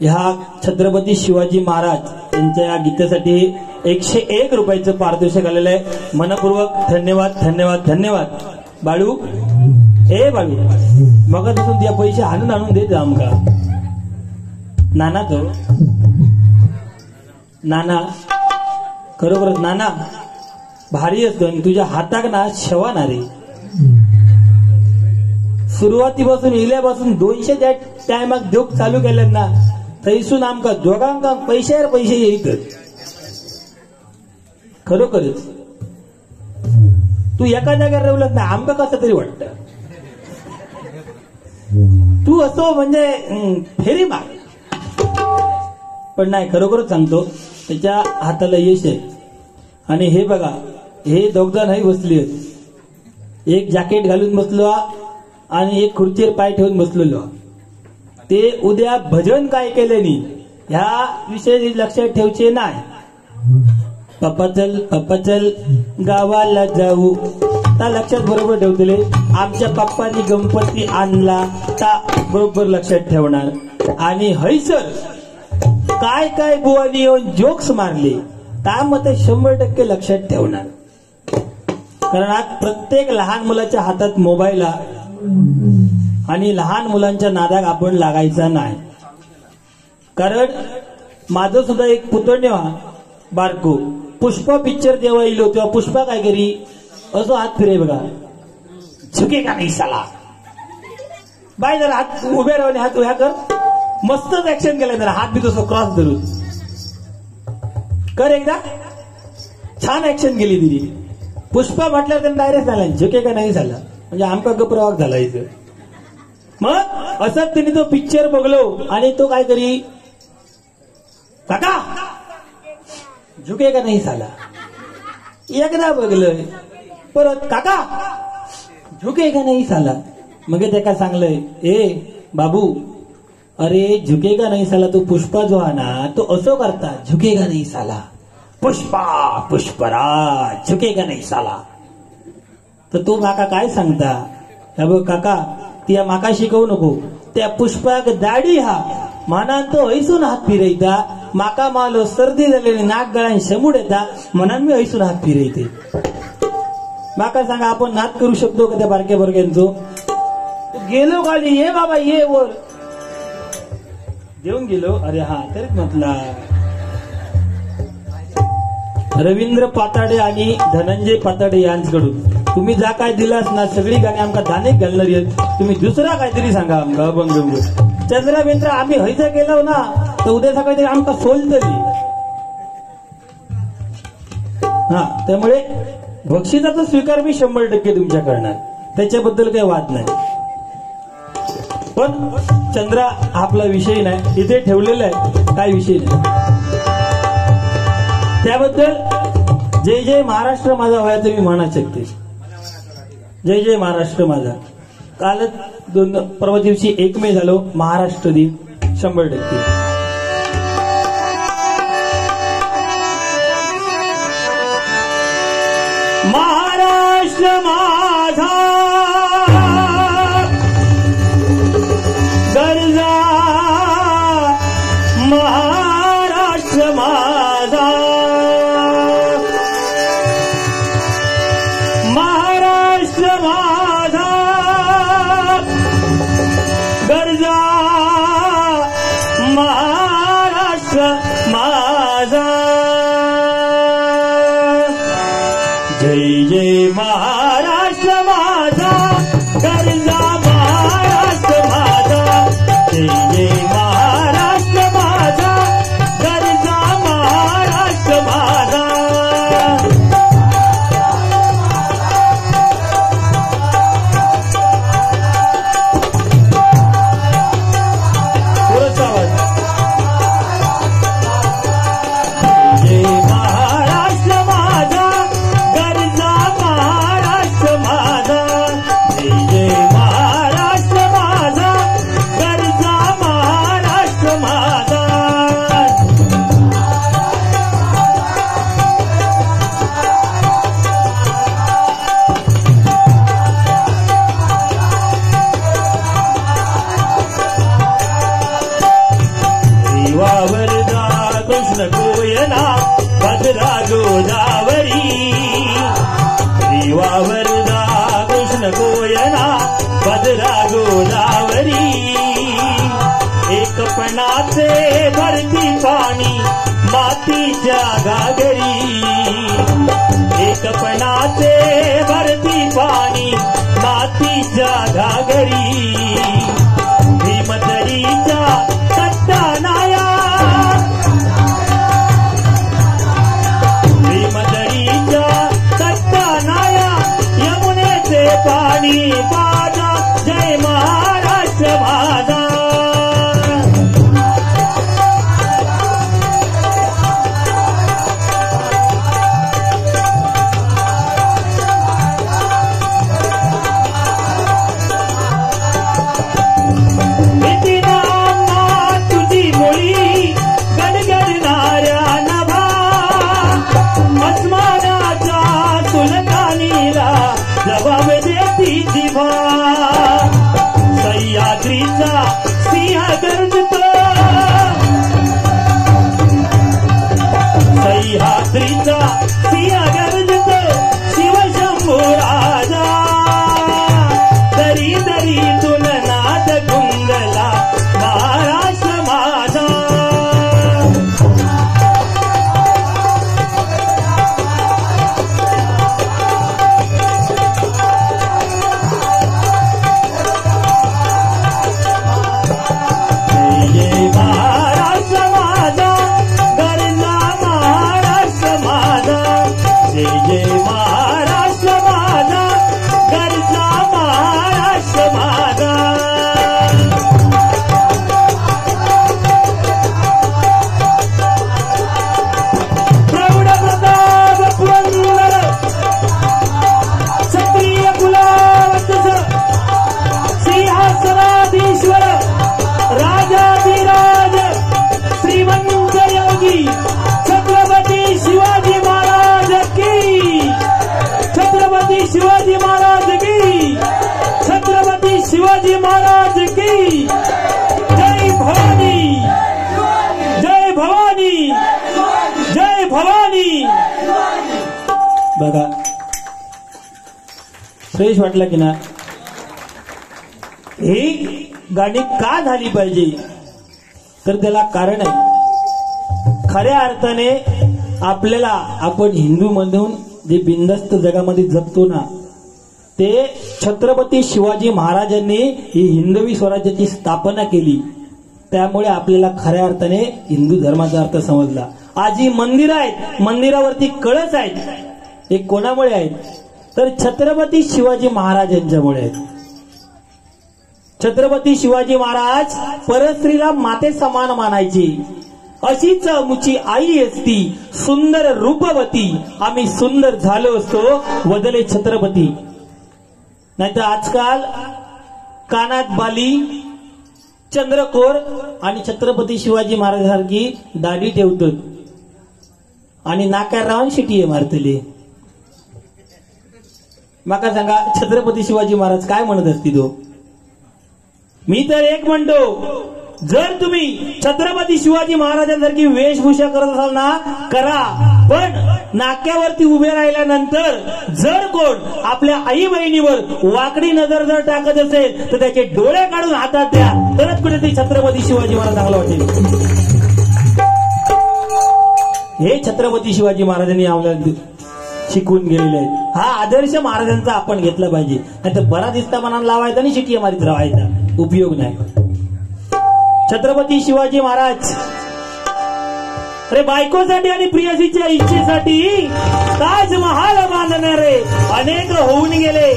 ह्या छत्रपती शिवाजी महाराज यांच्या या गीतासाठी 101 रुपयाचं पारितोषिक आलेलं आहे. मनपूर्वक धन्यवाद धन्यवाद धन्यवाद. बाळू ए बाळू मग तसून त्या पैसे आणून आणून देत जा आमका. नाना तो नाना खरोखरच नाना भारी असतो आणि तुझ्या हाताक ना शेवा रे. सुरुवातीपासून इल्यापासून 200 ज्या टायमाक जोक चालू केले ना थैसून आमका दोघांका पैशावर पैसे येतच. खरोखरच तू एका जागेवर राहिलास ना आमका कसं तरी वाटत. तू असो म्हणजे फेरी मार. पण नाही खरोखरच सांगतो त्याच्या हाताला यश आहे. आणि हे बघा हे दोघजण ही बसली आहेत. एक जॅकेट घालून बसलो आणि एक खुर्चीवर पाय ठेवून बसलेलो. ते उद्या भजन काय केले नाही ह्या विषयी लक्षात ठेवचे नाही. पप्पा चल गावाला जाऊ ता लक्षात बरोबर ठेवतले. आमच्या पप्पांनी गणपती आणला ता बरोबर लक्षात ठेवणार. आणि हैसर काय काय बुवानी येऊन जोक्स मारले त्यामध्ये 100% लक्षात ठेवणार. कारण आज प्रत्येक लहान मुलाच्या हातात मोबाईल आणि लहान मुलांच्या नादात आपण लागायचा नाही. कारण माझं सुद्धा एक पुतण्य बारको पुष्पा पिक्चर जेव्हा येलो तेव्हा पुष्पा काय करी असं हात फिरे बघा झुके का नाही साला. बाय जरा हात उभे राहून हात उभ्या कर. मस्तच ऍक्शन केलं जरा हात बी तसं क्रॉस धरून कर. एकदा छान ऍक्शन केली दिली. पुष्पा म्हटल्यावर त्यांना डायरेक्ट झाला झुके का नाही झाला म्हणजे आमका गप्रवाक झाला इथं. मग असंच तिने तो पिक्चर बघलो आणि तो काय करी काका झुके का नाही झाला. एकदा बघलंय परत काका झुके का नाही झाला. मग त्याका सांगलंय ए बाबू अरे झुकेगा नाही साला तो पुष्पा जो हा ना तो असं करता झुकेगा नाही साला. पुष्पा पुष्पराज झुकेगा नाही साला. तर तो काका काय सांगता हे बघ काका त्या माका शिकवू नको. त्या पुष्पाक दाढी हा मानान तो हैसून हात फिरयता. माका मालो सर्दी झालेली नाक गळ्यान शमूड येता मनान मी हैसून हात फिरयते. माका सांगा आपण नाक करू शकतो का त्या बारक्या बारक्यांचो. गेलो खाली ये बाबा ये वर देऊन गेलो. अरे हा तरीच म्हटला. रवींद्र पाताडे आणि धनंजय पाताडे यांच्याकडून तुम्ही जा काय दिलास ना सगळी गाणी आमका दानेक घालणारी आहेत. तुम्ही दुसरा काहीतरी सांगा आमका अभंग. चंद्रा बेंद्रा आम्ही हैजा केलो ना तर उद्या सकाळी तरी आमका सोलतली. हा त्यामुळे बक्षिसाचा स्वीकार मी 100% तुमच्या करणार. त्याच्याबद्दल काही वाद नाही. पण चंद्रा आपला विषय नाही इथे ठेवलेला आहे काय विषय नाही. त्याबद्दल जय जय महाराष्ट्र माझा व्हायचं मी म्हणा शकते. जय जय महाराष्ट्र माझा. कालच परवा दिवशी 1 मे झालो महाराष्ट्र दिन 100%. महाराष्ट्र माझा गरजा महाराष्ट्र माझा. महाराष्ट्र माझा गरजा महाराष्ट्र माझा. जय जय महाराष्ट्र माझा. साजरा गोदावरी एकपणाचे भरती पाणी मातीच्या घागरी एकपणाचे भरती पाणी मातीच्या घागरी भीमतरीच्या कट्टानाया भीमतरीच्या कट्टानाया यमुनेचे पाणी माझा जय महाराष्ट्र माझा सह्याद्रीचा सिंह गर्जतो सह्याद्रीचा सिंह गर्जतो शिवशंभू राजा दरी दरीतून नाद गुंगला महाराष्ट्र माझा शिवाजी महाराज की छत्रपति शिवाजी महाराज की जय भवानी जय भवानी जय भवानी। बघा फ्रेश वाटलं की ना? ही गाणी का झाली पाहिजे तर त्याला कारण आहे। खऱ्या अर्थाने आपल्याला आपण हिंदू म्हणून जे बिंदस्त जगामध्ये जगतो ना ते छत्रपती शिवाजी महाराजांनी ही हिंदवी स्वराज्याची स्थापना केली त्यामुळे आपल्याला खऱ्या अर्थाने हिंदू धर्माचा अर्थ समजला। आजही मंदिर आहेत मंदिरावरती कळस आहेत हे कोणामुळे आहेत तर छत्रपती शिवाजी महाराजांच्यामुळे आहेत। छत्रपती शिवाजी महाराज परस्त्रीला माते समान मानायचे अशीच मुची आई असती सुंदर रूपवती आम्ही सुंदर झालो असतो वदले छत्रपती। नाहीतर आजकाल कानात बाली चंद्रकोर आणि छत्रपती शिवाजी महाराजांसारखी दाढी ठेवतात आणि नाकार राहून शिटी मारतले। माका सांगा छत्रपती शिवाजी महाराज काय म्हणत असतील तो? मी तर एक म्हणतो जर तुम्ही छत्रपती शिवाजी महाराजांसारखी वेशभूषा करत असाल ना करा पण नाक्यावरती उभे राहिल्यानंतर जर कोण आपल्या आई बहिणीवर वाकडी नजर जर टाकत असेल तर त्याचे डोळे काढून हातात द्या तरच कुठेतरी छत्रपती शिवाजी महाराज चांगला वाटेल। हे छत्रपती शिवाजी महाराजांनी आम्हाला शिकवून गेलेले आहेत। हा आदर्श महाराजांचा आपण घेतला पाहिजे नाहीतर बरा दिसता मनाला लावायचा आणि शिटी मारीत राहायचा उपयोग नाही। छत्रपती शिवाजी महाराज अरे बायकोसाठी आणि प्रियसीच्या इच्छेसाठी ताजमहाल बांधणारे अनेक होऊन गेले।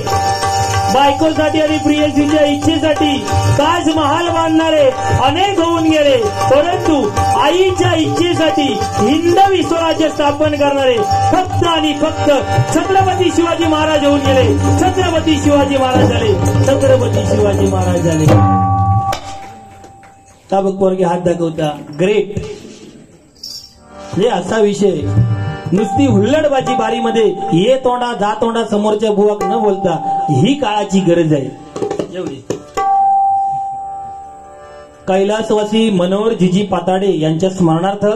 बायकोसाठी आणि प्रियसीच्या इच्छेसाठी ताजमहाल बांधणारे अनेक होऊन गेले परंतु आईच्या इच्छेसाठी हिंदवी स्वराज्य स्थापन करणारे फक्त आणि फक्त छत्रपती शिवाजी महाराज होऊन गेले। छत्रपती शिवाजी महाराज झाले छत्रपती शिवाजी महाराज झाले। ताबक पोरगे हात दाखवता ग्रेट हे असा विषय नुसती हुल्लडबाजी बारीमध्ये ये तोंडा जा तोंडा समोरच्या बुवाक न बोलता ही काळाची गरज आहे एवढी। कैलासवासी मनोहर जीजी पाताडे यांच्या स्मरणार्थ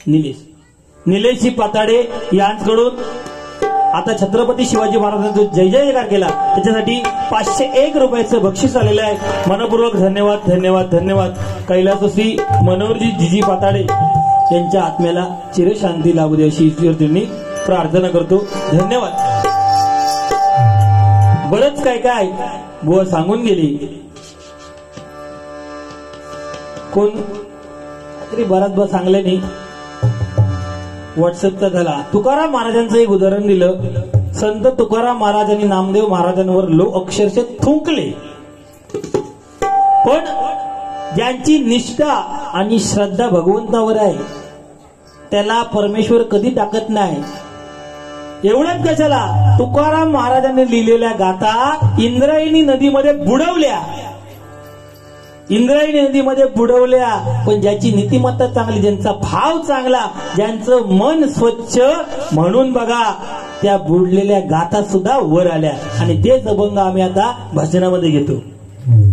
निलेशजी पाताडे यांच्याकडून आता छत्रपती शिवाजी महाराजांचा जय जयकार केला त्याच्यासाठी 501 रुपयाचं बक्षीस आलेलं आहे. मनपूर्वक धन्यवाद धन्यवाद धन्यवाद. कैलासवासी मनोहरजी जिजी पाताडे यांच्या आत्म्याला चिरशांती लाभू दे अशी ईश्वरचरणी प्रार्थना करतो. धन्यवाद. बरंच काय काय बुवा सांगून गेली. कोण तरी बराच बा सांगले नाही. व्हॉट्सअपचा झाला. तुकाराम महाराजांचं एक उदाहरण दिलं. संत तुकाराम महाराजांनी नामदेव महाराजांवर लोक अक्षरशः थुंकले, पण ज्यांची निष्ठा आणि श्रद्धा भगवंतावर आहे त्याला परमेश्वर कधी टाकत नाही. एवढंच कशाला, तुकाराम महाराजांनी लिहिलेल्या गाथा इंद्रायणी नदीमध्ये बुडवल्या. इंद्रायणी नदीमध्ये बुडवल्या, पण ज्याची नीतिमत्ता चांगली, ज्यांचा भाव चांगला, ज्यांचं मन स्वच्छ, म्हणून बघा त्या बुडलेल्या गाथा सुद्धा वर आल्या. आणि तेच अभंग आम्ही आता भाषणामध्ये घेतो.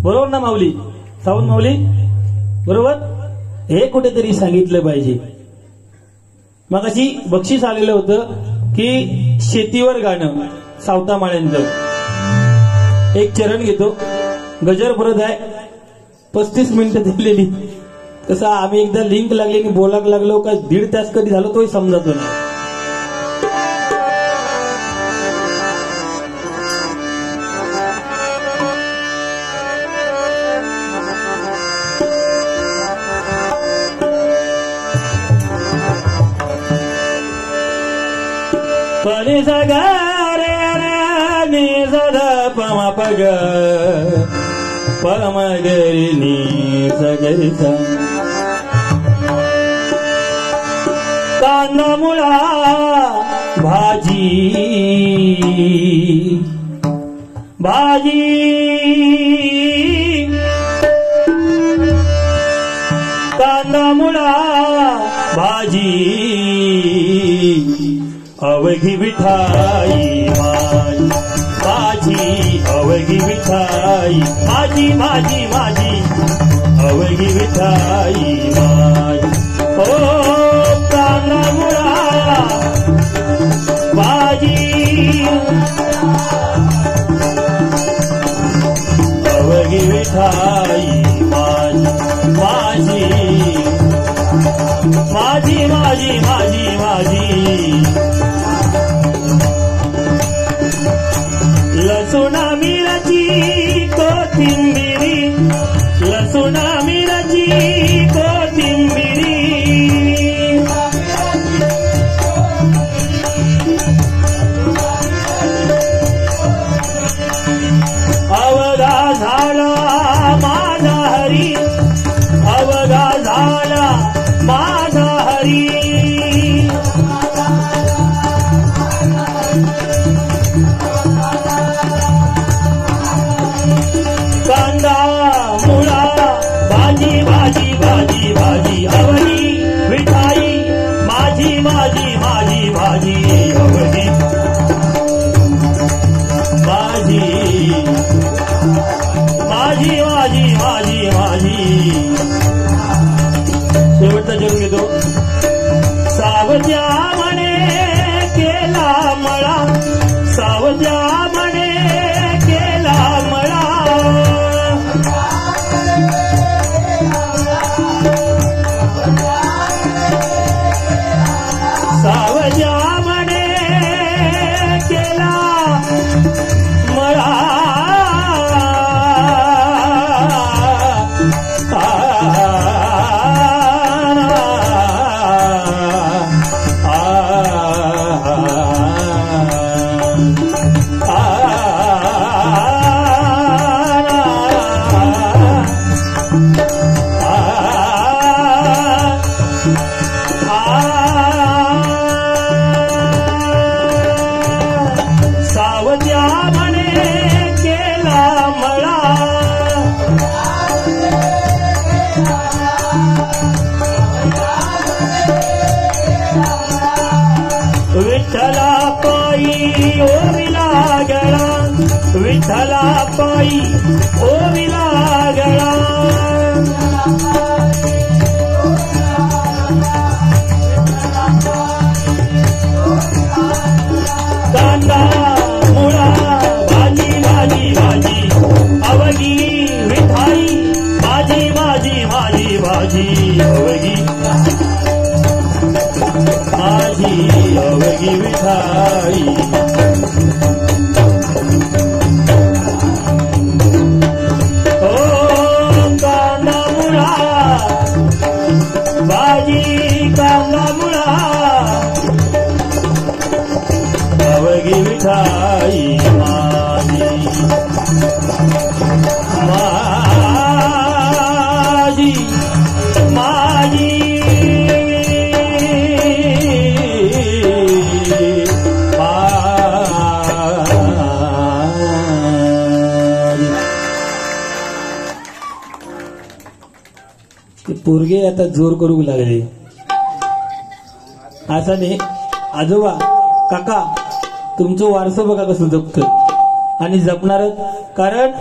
बरोबर ना माऊली, सावंत माऊली? बरोबर. हे कुठेतरी सांगितलं पाहिजे. मग अशी बक्षीस आलेलं होतं की शेतीवर गाणं सावता माळ्यांचं. एक चरण घेतो. गजर परत आहे, 35 मिनिटं दिलेली. तसं आम्ही एकदा लिंक लागली आणि बोलायला लागलो का 1.5 तास कधी झालो तोही समजतो नाही. पनी सगारे नि सदा पम पग पम गरी नि सगरी सा. कांदा मुळा भाजी भाजी कांदा मुळा भाजी अवघी विठाई माझी अवघी विठाई माझी माझी माझी अवघी विठाई माझी. ओ कांदा मुळा भाजी अवघी विठाई माझी माझी माझी माझी माझी. लसूण मिरची कोथिंबिरी लसूण मिरची कोथिंबिरी अवघा झाला माझा हरी अवघा झाला माझा हरी. कांदा मुळा भाजी भाजी भाजी भाजी अवघी विठाई माझी माझी माझी भाजी अवघी भाजी माझी माझी माझी माझी. शेवटचा जन्म घेतो. सावज्या म्हणे केला मळा सावज्या म्हणे केला मळा. सावज्या म्हणे केला मळा. विठ्ठला पायी ओविला गळा विठ्ठला पायी ओविला गळा. कान माझी ते पोरगे आता जोर करू लागले. असं नाही आजोबा काका तुमचं वारसं बघा कसं जपतं आणि जपणारच. कारण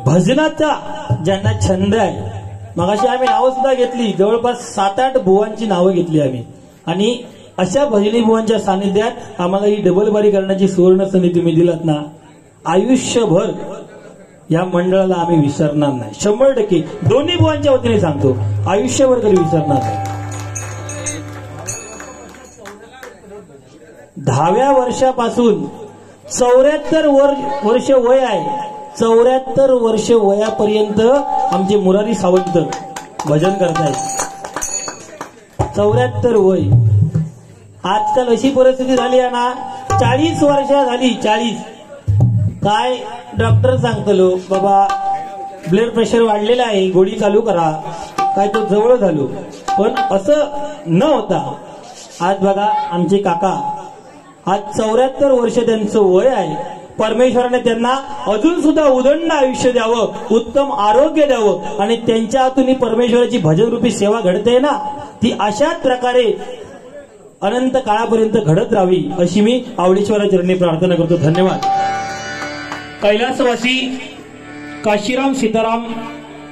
भजनाचा ज्यांना छंद आहे, मगाशी आम्ही नावं सुद्धा घेतली, जवळपास 7-8 बुवांची नावं घेतली आम्ही. आणि अशा भजनी बुवांच्या सानिध्यात आम्हाला ही डबल बारी करण्याची सुवर्ण संधी तुम्ही दिलात ना, आयुष्यभर या मंडळाला आम्ही विसरणार नाही. 100% दोन्ही बुवांच्या वतीने सांगतो, आयुष्यभर कधी विसरणार नाही. 10व्या वर्षापासून 74 वर्ष वय आहे. 74 वर्ष वयापर्यंत आमचे मुरारी सावंत भजन करतायत. 74 वय. आजकाल अशी परिस्थिती झाली आहे ना, 40 वर्ष झाली. 40 काय डॉक्टर सांगतलो बाबा ब्लड प्रेशर वाढलेलं आहे, गोळी चालू करा, काय तो जवळ झालो. पण असं न होता आज बघा आमचे काका, आज 74 वर्ष त्यांचं वय आहे. परमेश्वराने त्यांना अजून सुद्धा उदंड आयुष्य द्यावं, उत्तम आरोग्य द्यावं आणि त्यांच्या हातून ही परमेश्वराची भजन रूपी सेवा घडते ना, ती अशाच प्रकारे अनंत काळापर्यंत घडत राहावी अशी मी आवडेश्वराच्या चरणी प्रार्थना करतो. धन्यवाद. कैलासवासी काशीराम सीताराम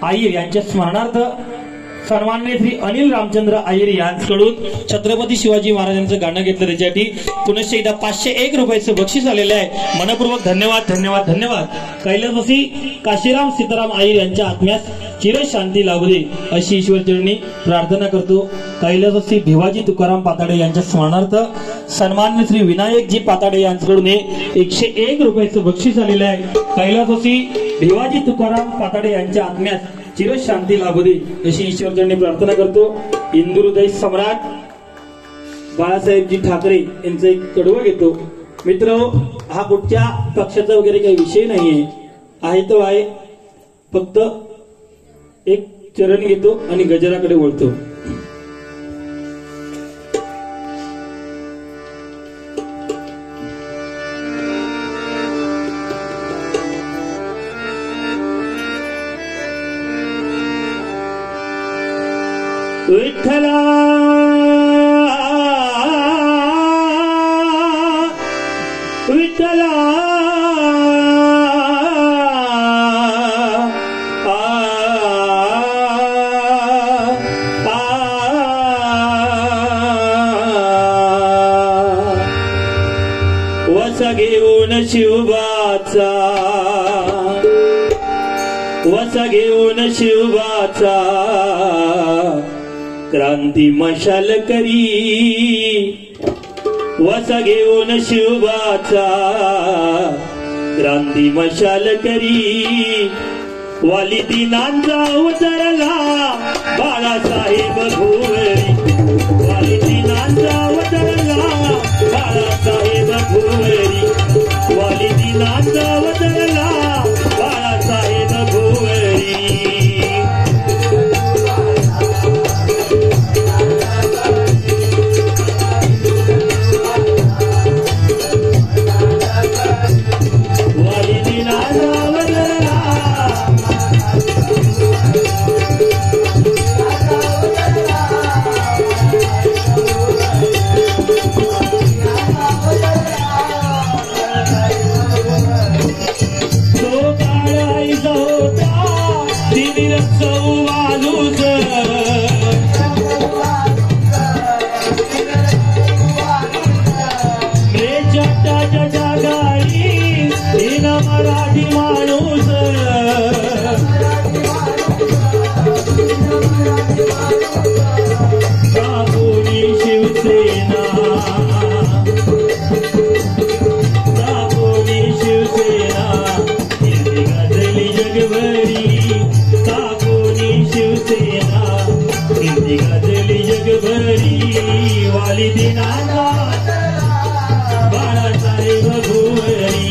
आयर यांच्या स्मरणार्थ सन्माननीय श्री अनिल रामचंद्र आयर यांच्याकडून छत्रपती शिवाजी महाराजांचं गाणं घेतलं, त्याच्यासाठी पुनश्च एकदा 501 रुपयाचं बक्षीस आलेलं आहे. मनपूर्वक धन्यवाद धन्यवाद धन्यवाद. कैलासवासी काशीराम सीताराम आयर यांच्या आत्म्यास चिरशांती लाभू दे अशी ईश्वरचरणी प्रार्थना करतो. कैलासवासी भिवाजी तुकाराम पाताडे यांच्या स्मरणार्थ सन्माननीय श्री विनायकजी पाताडे यांच्याकडून 101 रुपयाचं बक्षीस आलेलं आहे. कैलासवासी भिवाजी तुकाराम पाताडे यांच्या आत्म्यास चिरशांती लाभू दे अशी ईश्वरचरणी प्रार्थना करतो. इंदुहृदय सम्राट बाळासाहेबजी ठाकरे यांचं एक कडवं घेतो. मित्र, हा कुठच्या पक्षाचा वगैरे काही विषय नाहीये, आहे तो आहे. फक्त एक चरण घेतो आणि गजराकडे वळतो. विठ्ठला विठ्ठला वसा घेऊन शिवबाचा, वसा घेऊन शिवबाचा क्रांती मशाल करी, वसा घेऊन शिवबाचा क्रांती मशाल करी. वाली दिनांचा अवतरला बाळासाहेब भुवरी, वाली दिनांचा अवतरला बाळासाहेब भुवरी, वाली दिनांचा अवतरला बाळासाहेब भुवरी. मराठी माणूस दाबोली शिवसेना, दाबोली शिवसेना कीर्ती गाजली जगभरी, दाबोली शिवसेना कीर्ती गाजली जगभरी. वाली दिनांचा बाळासाहेब भुवरी,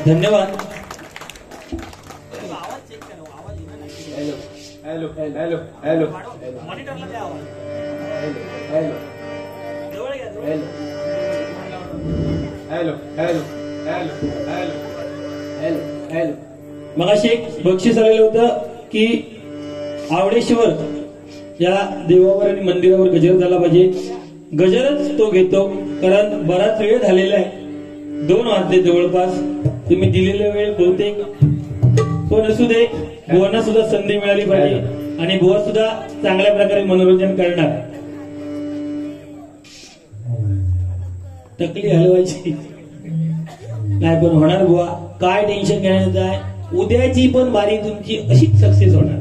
धन्यवाद. हॅलो हॅलो हॅलो मॉनिटरला द्या आवाज. हॅलो जवळ घ्या, जवळ. Hello hello hello hello hello hello. मगाशी एक बक्षीस आलेलं होतं की आवडेश्वर या देवावर आणि मंदिरावर गजर झाला पाहिजे. गजरच तो घेतो, कारण बराच वेळ झालेला आहे, 2 वाजले जवळपास. तुम्ही दिलेला वेळ बहुतेक पण असू दे, बुवांना सुद्धा संधी मिळाली पाहिजे आणि बुवा सुद्धा चांगल्या प्रकारे मनोरंजन करणार. टकली हलवायची नाही पण होणार बुवा, काय टेन्शन घेण्याचं आहे. उद्याची पण बारी तुमची अशीच सक्सेस होणार.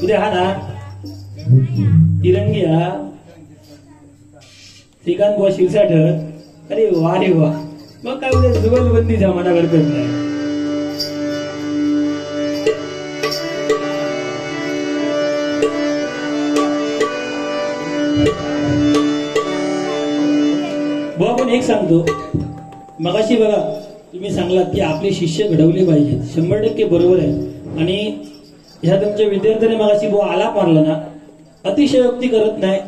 उद्या हा ना तिरंगी हा श्रीकांत बुवा शिरसाठ. अरे वा रे वा. मग काय उद्या जुगलबंदी जमाना करत नाही. बुवा पण एक सांगतो, मगाशी बघा तुम्ही सांगलात की आपले शिष्य घडवले पाहिजेत. 100% बरोबर आहे. आणि ह्या तुमच्या विद्यार्थ्याने मगाशी बुवा आलाप मारला ना, अतिशयोक्ती करत नाही,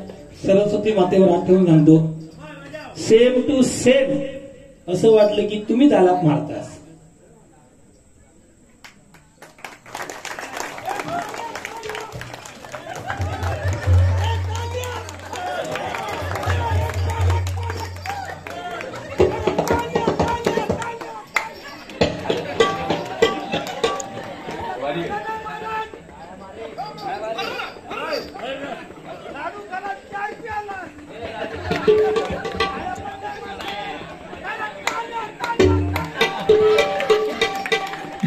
सरस्वती मातेवर हात ठेवून सांगतो, सेम टू सेम असं वाटलं की तुम्हीच आलाप मारता.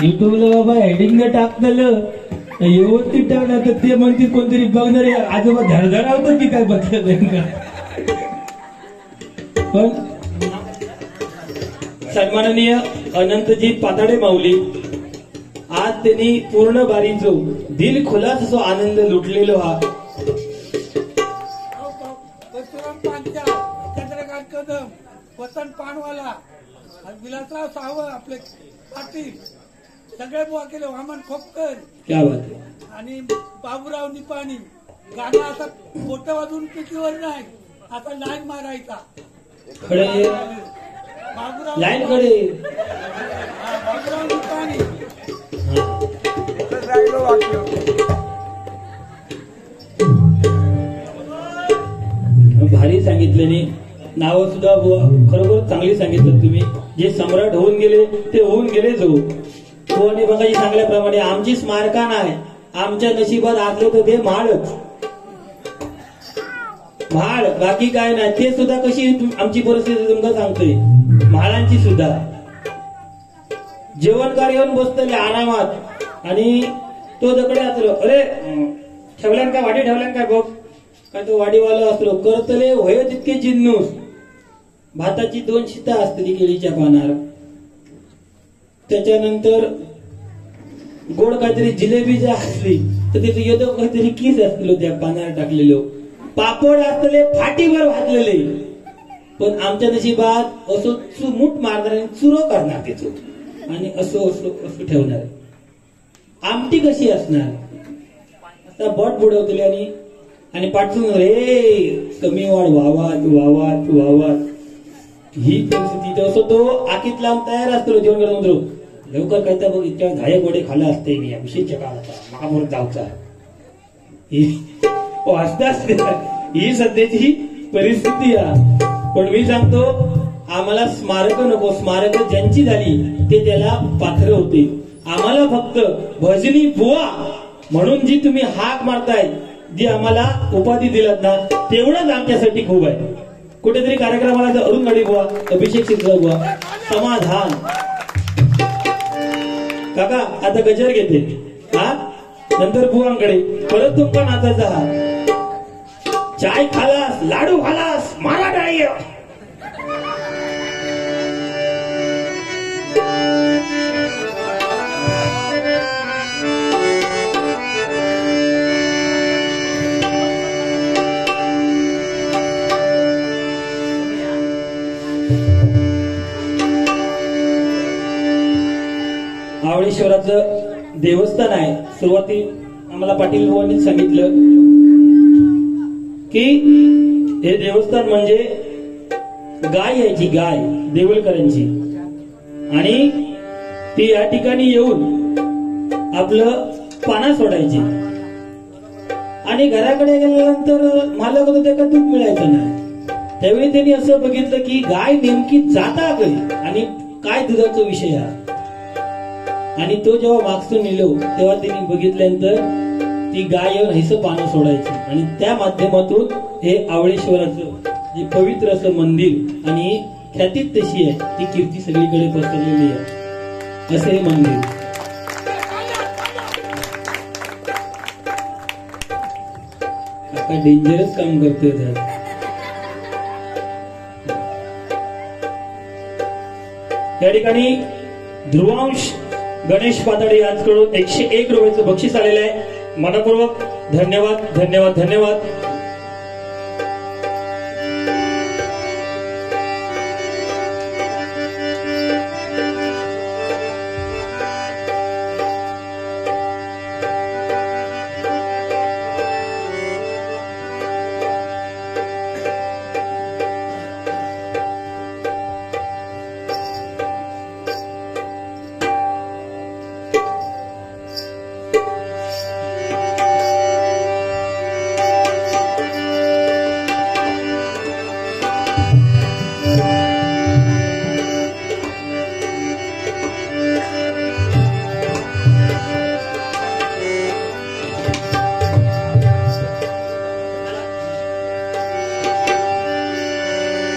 युट्यूबला बाबा हेडिंग टाकलं व्यवस्थित टाकलं तर ते म्हणतील कोणतरी बघणार आजोबा धडधड होतं की काय बघलं का. पण सन्माननीय अनंतजी पाताडे माऊली आज त्यांनी पूर्ण बारीचो दिल खुलास असो आनंद लुटलेलो हा. चंद्रकांत कदम, वसंत पानवाला, विलासराव सावंत, आपले पाटील सगळे बुवा केले, वामन खोपकर क्या बात आहे. आणि बाबूराव निपाणी. गाणं आता मोठं वाजून पिटीवर नाही, आता लाईन मारायचा. खडे बाबूराव लाईन कडे बाबूराव निपाणी. भारी सांगितल्याने नावं सुद्धा खरोखर चांगली सांगितलं तुम्ही. जे सम्राट होऊन गेले ते होऊन गेलेच हो. आणि बघाची सांगल्याप्रमाणे आमची स्मारका नाही, आमच्या नशिबात असले तर ते म्हाळच म्हाळ, बाकी काय नाही. ते सुद्धा कशी आमची परिस्थिती तुमका सांगतोय, म्हाळांची सुद्धा. जेवणकार येऊन बसतले आरामात आणि तो दकडे असलो, अरे ठेवल्यान काय वाटी ठेवल्यान काय बघ, काय तो वाडीवाला असलो करतले होय तितके जिन्नूस. भाताची 2 शिता असतली केळीच्या पानार, त्याच्यानंतर गोड काहीतरी जिलेबी जी असली तर त्याचं येतो काहीतरी किस असलो त्या पानावर टाकलेलो, पापड असतले फाटीवर भाजलेले. पण आमच्या नशिबात असो मूठ मारणार आणि चुरो करणार त्याचो आणि असो असो असं ठेवणार. आमटी कशी असणार, आता बट बुडवतले आणि पाठवून रे कमी वाढ वावात वावात वावात. ही परिस्थिती असो तो आकीत लावून तयार असतो जेवण करून लवकर काय तर बघ इतक्या घाये गोडे खाल्ला असते मी विषयीच्या काळाचा महापुरुष जाऊचा. ही सध्याची परिस्थिती आहे. पण मी सांगतो आम्हाला स्मारक नको, स्मारक ज्यांची झाली ते त्याला पात्र होते. आम्हाला फक्त भजनी बुवा म्हणून जी तुम्ही हाक मारताय, जी आम्हाला उपाधी दिलात ना, तेवढंच आमच्यासाठी खूप आहे. कुठेतरी कार्यक्रमाला अरुण गाडी बुवा, अभिषेक शिरसाट बुवा, समाधान. काका आता गजर घेते हा, नंतर बुवांकडे परत तुमका नाचायचा हा. चाय खालास, लाडू खालास, मारा डाळी. आवळेश्वराचं देवस्थान आहे. सुरुवाती आम्हाला पाटील भाऊंनी सांगितलं की हे देवस्थान म्हणजे गाय यायची, गाय देवळकरांची, आणि ती या ठिकाणी येऊन आपलं पाना सोडायची आणि घराकडे गेल्यानंतर मालक होतं त्या का दूध मिळायचं नाही. त्यावेळी त्यांनी असं बघितलं की गाय नेमकी जाता कधी आणि काय दुधाचा विषय आहे. आणि तो जेव्हा मागसून नेलो तेव्हा त्यांनी बघितल्यानंतर ती गाय येऊन हिचं पानं सोडायची आणि त्या माध्यमातून हे आवळेश्वराचं जे पवित्र असं मंदिर आणि ख्यातीत तशी आहे ती कीर्ती सगळीकडे पसरलेली आहे असं हे मंदिर. काका डेंजरस काम करतोय त्यात. या ठिकाणी ध्रुवांश गणेश पातळे यांच्याकडून 101 रुपयाचं बक्षीस आलेलं आहे. मनपूर्वक धन्यवाद धन्यवाद धन्यवाद.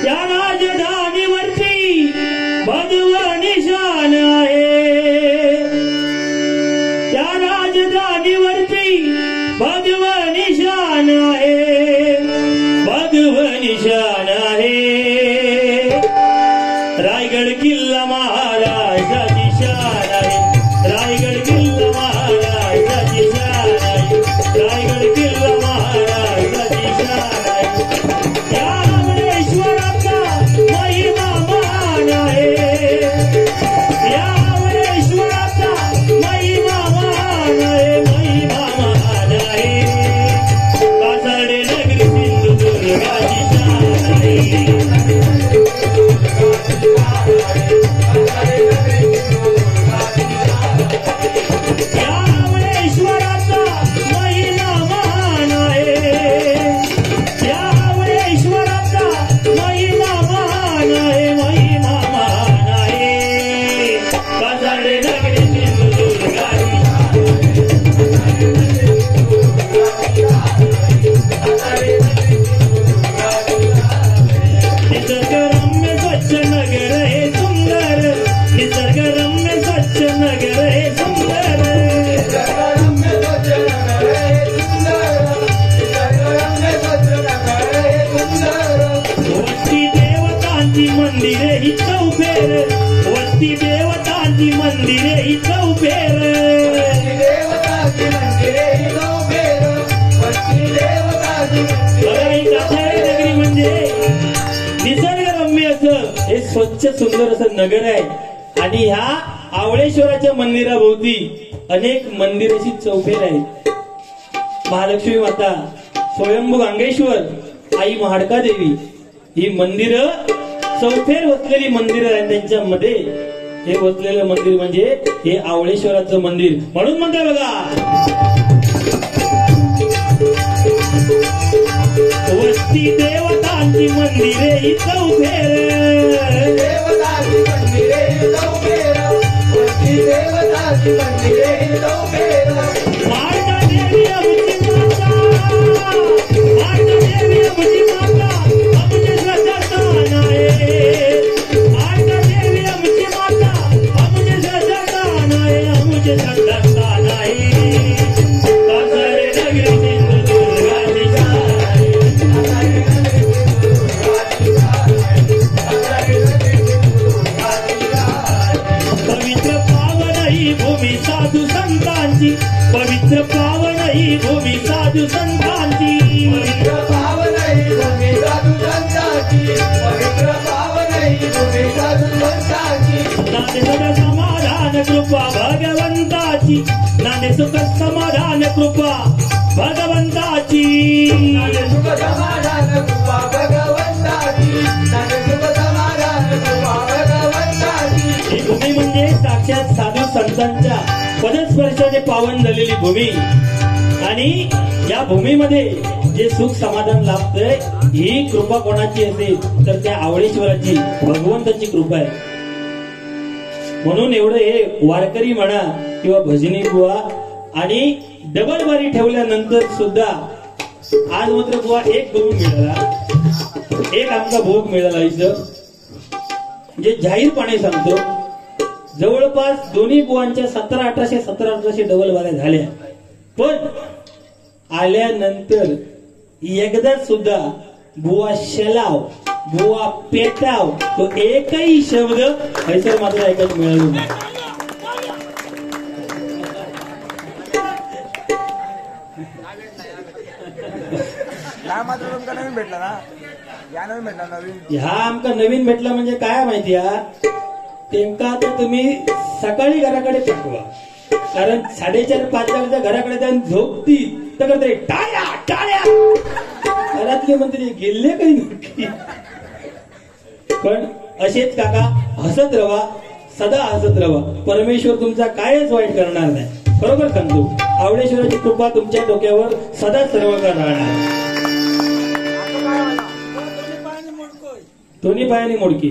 त्या राजधानीवरती भगवा निशान आहे, त्या राजधानीवरती भगवा निशान आहे, भगवा निशान आहे. रायगड किल्ला महाराजाची शान आहे, रायगड किल्ला महाराजाची शान आहे, रायगड किल्ला महाराजाची शान आहे. या आवळेश्वराचा महिमा महान आहे, या आवळेश्वराचा महिमा महान आहे, महिमा महान आहे. कासारडे नगरी सिंधुदुर्गाची शान आहे. मंदिरे ही चौफेर, वस्ती देवतांची मंदिरे ही चौफेर, देवतांची मंदिरे ही चौफेर, वस्ती देवतांची मंदिरे. कासारे नगरी म्हणजे निसर्गरम्य असं हे स्वच्छ सुंदर असं नगर आहे आणि ह्या आवळेश्वराच्या मंदिराभोवती अनेक मंदिराची चौफेर आहेत. महालक्ष्मी माता, स्वयंभू गांगेश्वर, आई महाडका देवी ही मंदिरं चौफेर वसलेली मंदिरं आहेत. त्यांच्यामध्ये हे वसलेलं मंदिर म्हणजे हे आवळेश्वराचं मंदिर. म्हणून म्हणताय बघा, वस्ती देवतांची मंदिरे ही चौफेर, देवतांची मंदिरे ही चौफेर, वस्ती देवतांची मंदिरे ही चौफेर. माता देवी आमची माता, माता देवी आमची माता, आमचे श्रद्धास्थान आहे. माता देवी आमची माता, आमचे श्रद्धास्थान आहे, आमचे श्रद्धास्थान आहे. कासारे नगरी सिंधुदुर्गाची शान आहे, पवित्र पावन ही भूमी साधू संतांची, पवित्र नांदे सुख समाधान कृपा भगवंताची नांदे सुख समाधान कृपा भगवंताची सुख समाधान कृपा भगवंताची सुख समाधान कृपा भगवंताची ही भूमी म्हणजे साक्षात साधू संतांच्या पदस्पर्शाने पावन झालेली भूमी आणि या भूमीमध्ये जे सुख समाधान लाभतंय ही कृपा कोणाची असेल तर त्या आवळेश्वराची भगवंताची कृपा आहे. म्हणून एवढं हे वारकरी म्हणा किंवा भजनी बुवा आणि डबल बारी ठेवल्यानंतर सुद्धा आज मात्र बुवा एक भोग मिळाला, एक आमचा भोग मिळाला इथं जे जाहीरपणे सांगतो. जवळपास दोन्ही बुवांच्या 1700-1800 डबल बाऱ्या झाल्या, पण आल्यानंतर एकदा सुद्धा बुवा शेलाव बुवा पेटाव तो एकही शब्द हैसर मात्र ऐकत मिळालो नाही. मात्र तुमका नवीन भेटला ना, या नवीन भेटला नवीन ह्या आमका नवीन भेटला म्हणजे काय माहिती आहे, तेमका आता तुम्ही सकाळी घराकडे पाठवा, कारण 4:30-5 वाजता घराकडे जाऊन झोपतील तर ते टाळ्या टाळ्या घरातले मंत्री गेले काही नक्की. पण असेच काका हसत रवा, सदा हसत रवा, परमेश्वर तुमचा कायच वाईट करणार नाही. बरोबर सांगतो, आवळेश्वराची कृपा तुमच्या डोक्यावर सदा सर्वकाळ राहणार. दोन्ही पायाने मोडकी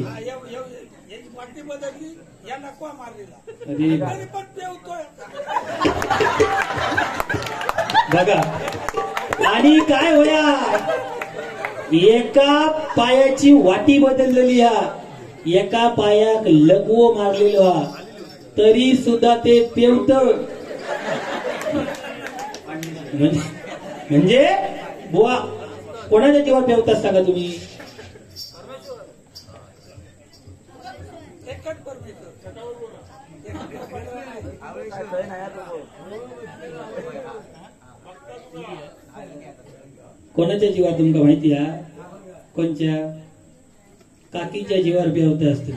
वाटी बदलली या नकवा मारलेला अरे तरी पण पेवतोय. बघा आणि काय होया, एका पायाची वाटी बदललेली हा, एका पायाक लकवो मारलेलो हा, तरी सुद्धा ते पेवत. म्हणजे बुवा कोणाच्या जीवावर पेवतात सांगा तुम्ही. एकच परमेश्वर कोणाच्या जीवावर तुमका माहिती आहे, कोणच्या काकीच्या जीवावर पेवत असते.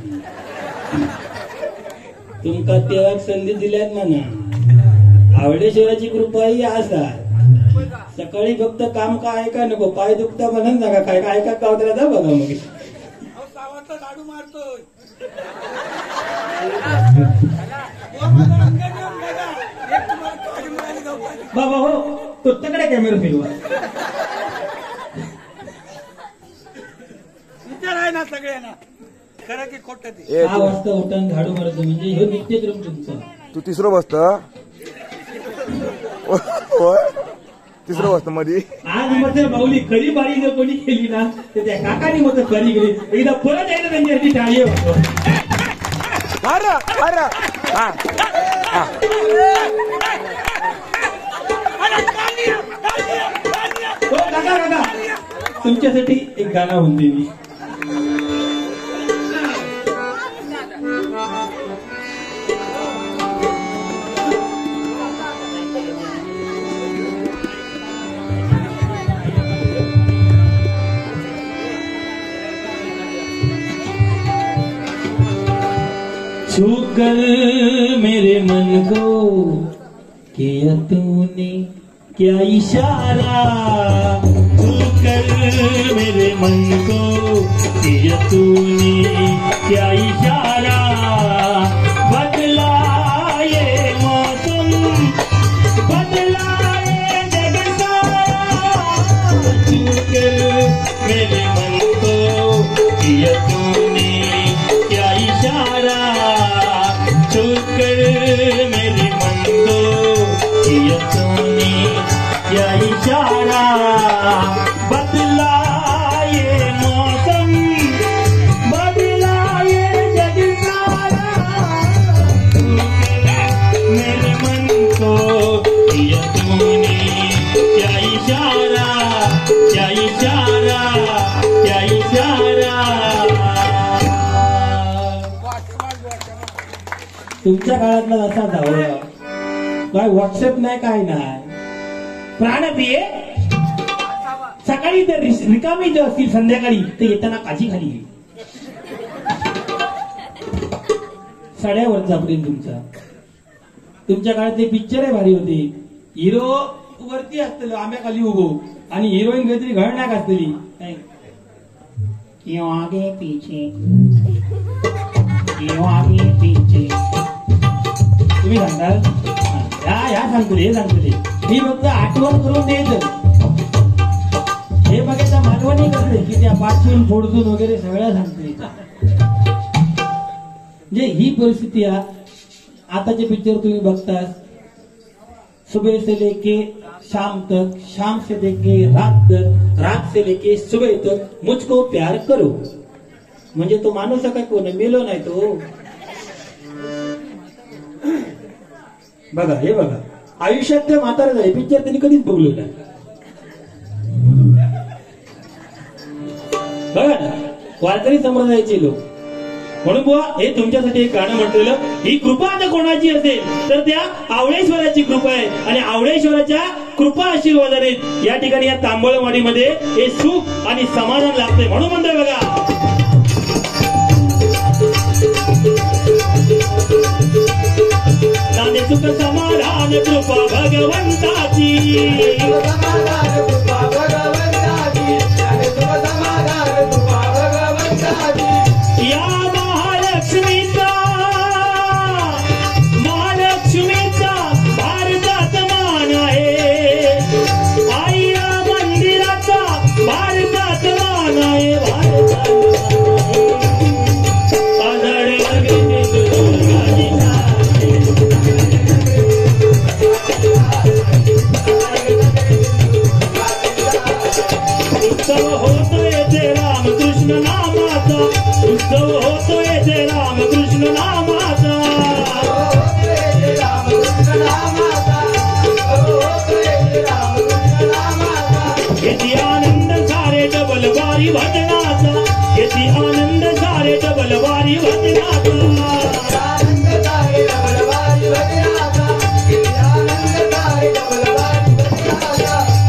तुमका तेव्हा संधी दिल्यात म्हणा, आवळेश्वराची कृपा ही असा. सकाळी फक्त काम काय का नको, पाय दुखता म्हणून जागा काय काय ऐका गावत्याला जा बघा मग. सावाचा लाडू मारतोय. बाबा हो, तो तकडे कॅमेरा फिरवा. विचार आहे ना सगळ्यांना, खरं की खोटं ते. 6 वाजता उठून झाडू मारतो म्हणजे हे नित्यक्रम तुमचा. तू तिसरं बसत तिसरं बसत मध्ये. आज मग बाहुली खरी बारी जर कोणी केली ना तर त्या काकाने मग खरी गेली, एकदा परत यायला त्यांच्यासाठी टाळी होतो. काका काका तुमच्यासाठी एक गाणं म्हणते मी. छू कर मेरे मन को किया तूने क्या इशारा, छू कर मेरे मन को किया तूने क्या इशारा, बदला ये मौसम बदला ये जग सारा, छू कर मेरे मन को किया तूने क्या इशारा, छू कर मेरे मन को किया तूने क्या इशारा, बदला ये मौसम बदला ये जग सारा, छू कर मेरे मन को किया तूने क्या इशारा, क्या इशारा, क्या इशारा. तुमच्या काळातला असा धावला काय व्हॉट्सअप नाही काय नाही, प्राणप्रिय सकाळी तर रिकामी जे असतील संध्याकाळी ते येताना काजी खाली. साड्यावरचा प्रेम तुमचा. तुमच्या काळात ते पिक्चर भारी होते. हिरो वरती असतलो आंब्या खाली उभो आणि हिरोईन काहीतरी घडण्याक असतली काय यो आगे पीछे यो आगे पीछे. तुम्ही सांगाल ह्या सांगतले हे सांगतले. मी फक्त आठवण करून द्यायचं. हे बघायचं मालवणी करते की त्या पाचून फोडून वगैरे सगळ्या सांगते. म्हणजे ही परिस्थिती आताचे पिक्चर तुम्ही बघता. सुबह से लेके शाम तक, शाम से लेके रात तक, रात से लेके सुबह तक मुझको प्यार करो. म्हणजे तो माणूस काय कोण मेलो नाही तो. बघा हे बघा आयुष्यात ते म्हातारे झाले पिक्चर त्यांनी कधीच बघलो नाही. बघा ना वारकरी संप्रदायाचे लोक. म्हणून बुवा हे तुमच्यासाठी एक गाणं म्हटलेलं. ही कृपा आता कोणाची असेल तर त्या आवळेश्वराची कृपा आहे आणि आवळेश्वराच्या कृपा आशीर्वादाने या ठिकाणी या तांबळवाडीमध्ये हे सुख आणि समाधान लागतंय. म्हणून म्हणतोय बघा नांदे सुख समाधान कृपा भगवंताची. या महालक्ष्मीचा भारतात मान आहे. आई या मंदिराचा भारतात मान आहे. उत्सव होतोय ते रामकृष्ण नामाचा. उत्सव होतोय ते रामकृष्ण नामाचा. किती आनंद सारे डबलवारी भजनाचा. किती आनंद सारे डबलवारी भजनाचा.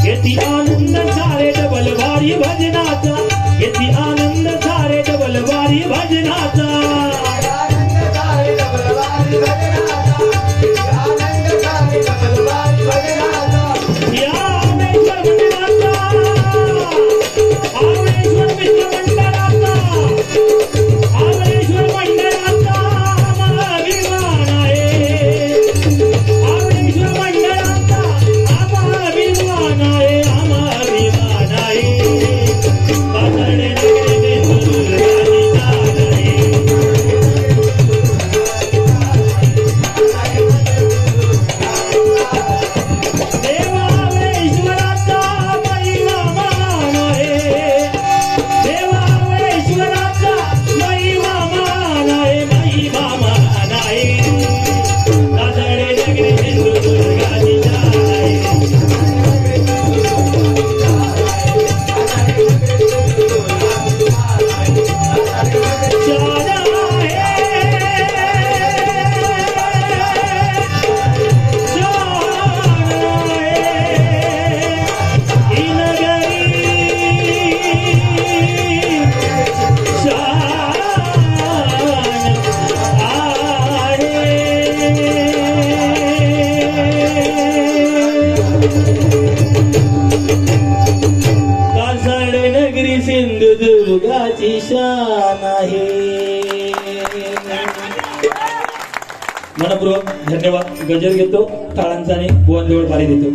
किती आनंद सारे डबलवारी भजनाचा. किती आनंद सारे डबलवारी भजनाचा. या आवळेश्वर मंदिराचा, आवळेश्वर मित्र मंडळाचा, आवळेश्वर मंडळाचा आम्हाला अभिमान आहे. आवळेश्वर मंडळाचा आम्हाला अभिमान आहे. आम्हाला अभिमान आहे. पाथर्डे नगरी दुर्गाची जाण आहे. देवावळेश्वराचा महिमा महान आहे. देवावळेश्वराचा महिमा महान आहे. महिमा महान आहे. पाथर्डे नगरी दुर्गाची जाण आहे. कासाड नगरी सिंधुदुर्गाची शान आहे. मनपूर्वक धन्यवाद. गजर घेतो टाळांचा आणि बुवांजवळ बारी देतो.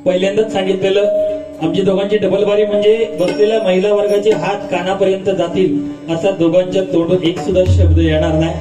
पहिल्यांदाच सांगितलेलं आमची दोघांची डबलबारी म्हणजे बसलेल्या महिला वर्गाचे हात कानापर्यंत जातील असा दोघांच्या तोंडून एक सुद्धा शब्द येणार नाही.